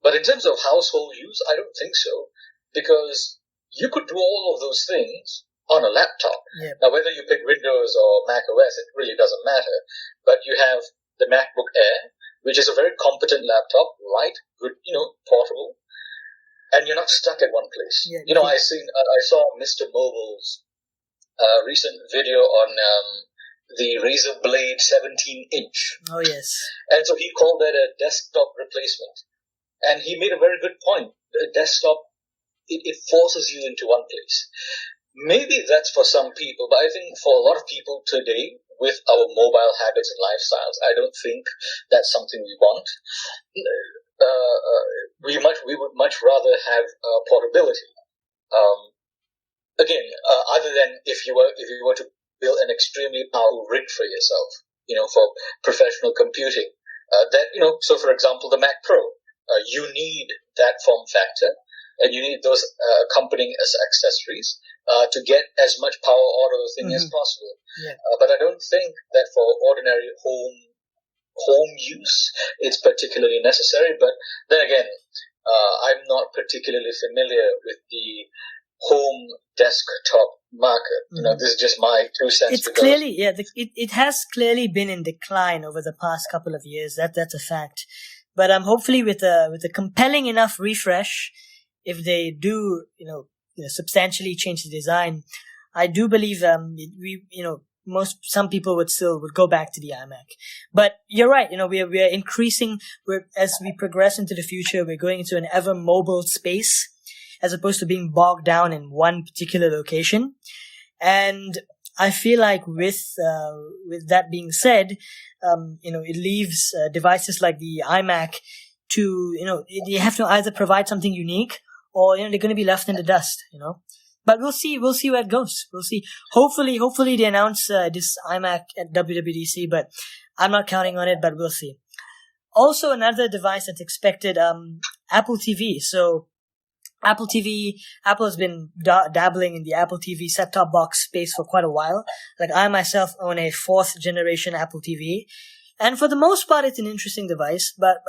But in terms of household use, I don't think so, because you could do all of those things on a laptop. Yep. Now, whether you pick Windows or Mac OS, it really doesn't matter. But you have the MacBook Air, which is a very competent laptop, light, good, portable, and you're not stuck at one place. Yeah, I saw Mr. Mobile's recent video on the Razer Blade 17-inch. Oh yes. And so he called that a desktop replacement. And he made a very good point. A desktop, it forces you into one place. Maybe that's for some people, but I think for a lot of people today, with our mobile habits and lifestyles, I don't think that's something we want. We would much rather have portability. Again, other than if you were to build an extremely powerful rig for yourself, for professional computing, so for example, the Mac Pro, you need that form factor, and you need those accompanying accessories to get as much power out of the thing as possible. Yeah. But I don't think that for ordinary home use it's particularly necessary. But then again, I'm not particularly familiar with the home desktop market. This is just my 2 cents. It's clearly, it has clearly been in decline over the past couple of years. That's a fact. But hopefully with a compelling enough refresh, if they do, substantially change the design, I do believe some people would go back to the iMac. But you're right, we are increasing. As we progress into the future, we're going into an ever mobile space, as opposed to being bogged down in one particular location. And I feel like with that being said, it leaves devices like the iMac to, you have to either provide something unique or, they're going to be left in the dust, But we'll see. We'll see where it goes. We'll see. Hopefully they announce this iMac at WWDC, but I'm not counting on it. But we'll see. Also, another device that's expected, Apple TV. So, Apple has been dabbling in the Apple TV set-top box space for quite a while. Like, I myself own a 4th generation Apple TV. And for the most part, it's an interesting device. But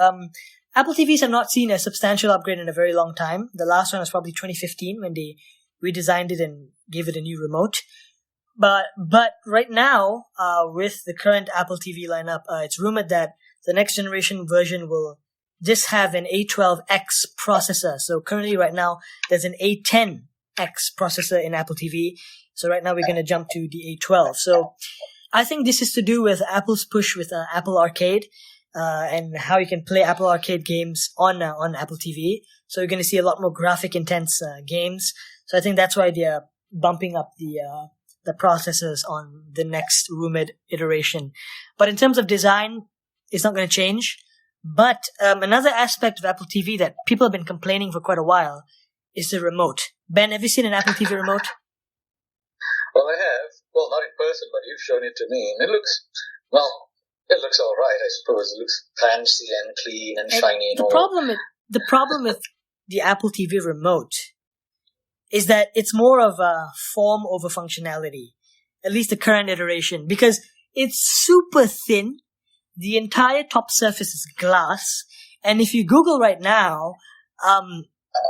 Apple TVs have not seen a substantial upgrade in a very long time. The last one was probably 2015 when they redesigned it and gave it a new remote. But right now, with the current Apple TV lineup, it's rumored that the next generation version will just have an A12X processor. So currently right now, there's an A10X processor in Apple TV. So right now we're going to jump to the A12. So I think this is to do with Apple's push with Apple Arcade, and how you can play Apple Arcade games on Apple TV. So you're going to see a lot more graphic intense games. So I think that's why they're bumping up the processors on the next rumored iteration. But in terms of design, it's not going to change. But another aspect of Apple TV that people have been complaining for quite a while is the remote. Ben, have you seen an Apple TV remote? Well, I have. Well, not in person, but you've shown it to me. And it looks all right, I suppose. It looks fancy and clean and shiny. The problem with the Apple TV remote is that it's more of a form over functionality. At least the current iteration. Because it's super thin. The entire top surface is glass. And if you Google right now,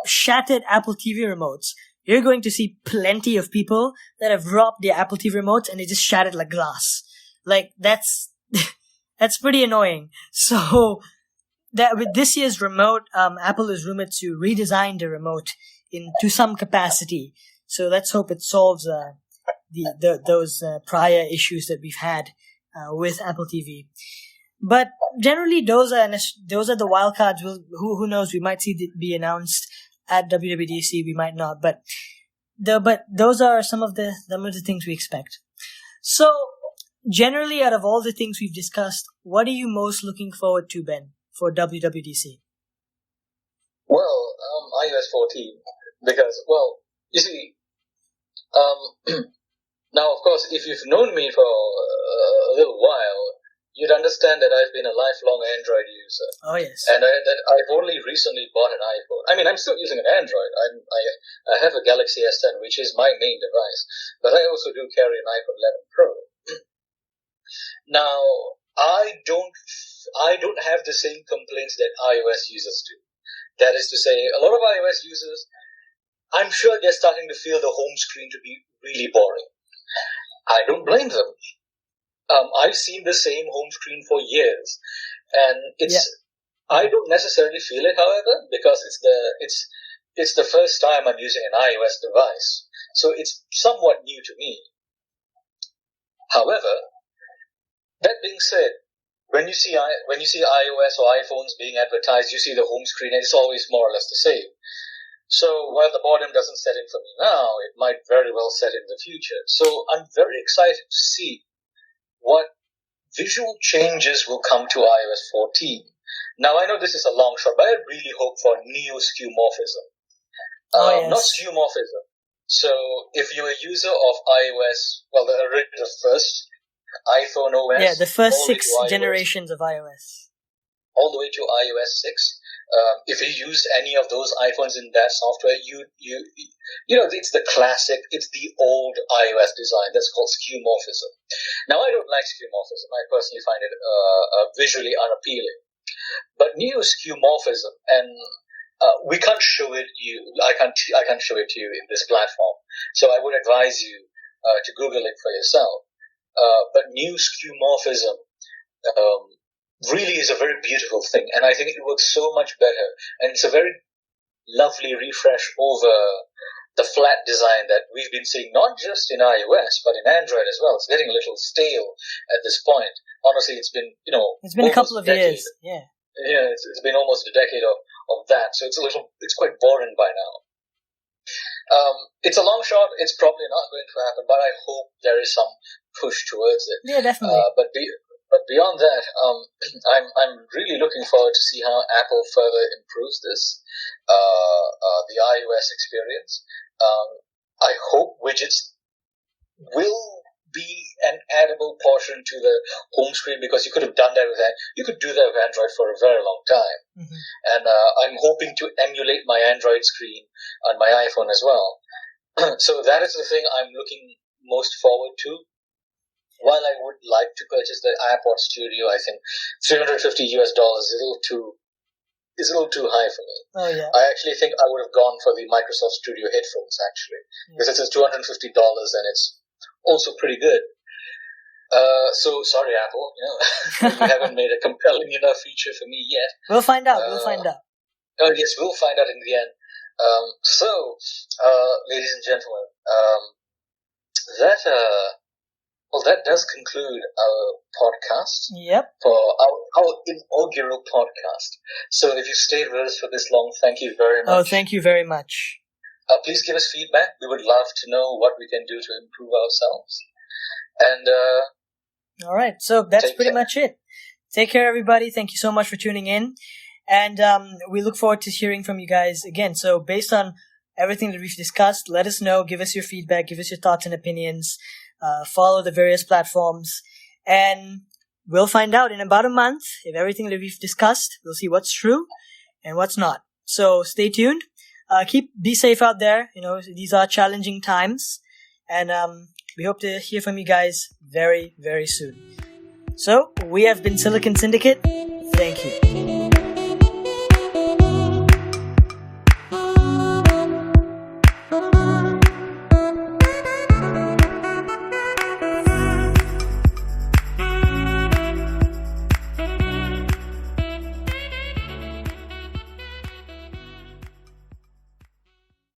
shattered Apple TV remotes, you're going to see plenty of people that have robbed their Apple TV remotes and they just shattered like glass. Like, that's pretty annoying. So, that with this year's remote, Apple is rumored to redesign the remote to some capacity. So let's hope it solves those prior issues that we've had with Apple TV. But generally, those are the wild cards. Who knows? We might see it be announced at WWDC. We might not. But those are some of the things we expect. So generally, out of all the things we've discussed, what are you most looking forward to, Ben, for WWDC? Well, iOS 14, because, well, you see, now, of course, if you've known me for a little while, you'd understand that I've been a lifelong Android user. Oh, yes. And that I've only recently bought an iPhone. I mean, I'm still using an Android. I have a Galaxy S10, which is my main device, but I also do carry an iPhone 11 Pro. Now, I don't have the same complaints that iOS users do. That is to say, a lot of iOS users, I'm sure they're starting to feel the home screen to be really boring. I don't blame them. I've seen the same home screen for years, and I don't necessarily feel it, however, because it's the first time I'm using an iOS device, so it's somewhat new to me. However, that being said, when you see iOS or iPhones being advertised, you see the home screen, and it's always more or less the same. So while the boredom doesn't set in for me now, it might very well set in the future. So I'm very excited to see what visual changes will come to iOS 14. Now, I know this is a long shot, but I really hope for neo-skeuomorphism. Not skeuomorphism. So, if you're a user of iOS, well, the first iPhone OS... Yeah, the first 6 generations of iOS. All the way to iOS 6. If you used any of those iPhones in that software, it's the classic, it's the old iOS design that's called skeuomorphism. Now, I don't like skeuomorphism. I personally find it visually unappealing. But neo-skeuomorphism, and we can't show it you. I can't show it to you in this platform. So I would advise you to Google it for yourself. But neo-skeuomorphism really is a very beautiful thing, and I think it works so much better, and it's a very lovely refresh over the flat design that we've been seeing not just in iOS but in Android as well. It's getting a little stale at this point. Honestly, it's been a couple of years. It's been almost a decade of that, so it's quite boring by now. It's a long shot. It's probably not going to happen, but I hope there is some push towards it. Yeah, definitely. But beyond that, I'm really looking forward to see how Apple further improves this, the iOS experience. I hope widgets will be an addable portion to the home screen, because you could have done that with you could do that with Android for a very long time. Mm-hmm. And I'm hoping to emulate my Android screen on my iPhone as well. So that is the thing I'm looking most forward to. While I would like to purchase the iPod Studio, I think $350 is a little too high for me. Oh yeah. I actually think I would have gone for the Microsoft Studio headphones, actually, because it's $250 and it's also pretty good. So sorry, Apple, you haven't made a compelling enough feature for me yet. We'll find out. Oh yes, we'll find out in the end. So, ladies and gentlemen, that does conclude our podcast. Yep. For our inaugural podcast. So if you stayed with us for this long, thank you very much. Oh, thank you very much. Please give us feedback. We would love to know what we can do to improve ourselves. And all right, so that's pretty much it. Take care, everybody. Thank you so much for tuning in. And we look forward to hearing from you guys again. So based on everything that we've discussed, let us know. Give us your feedback. Give us your thoughts and opinions. Follow the various platforms. And we'll find out in about a month if everything that we've discussed. We'll see what's true and what's not. So stay tuned. Be safe out there. These are challenging times. And we hope to hear from you guys very, very soon. So we have been Silicon Syndicate. Thank you.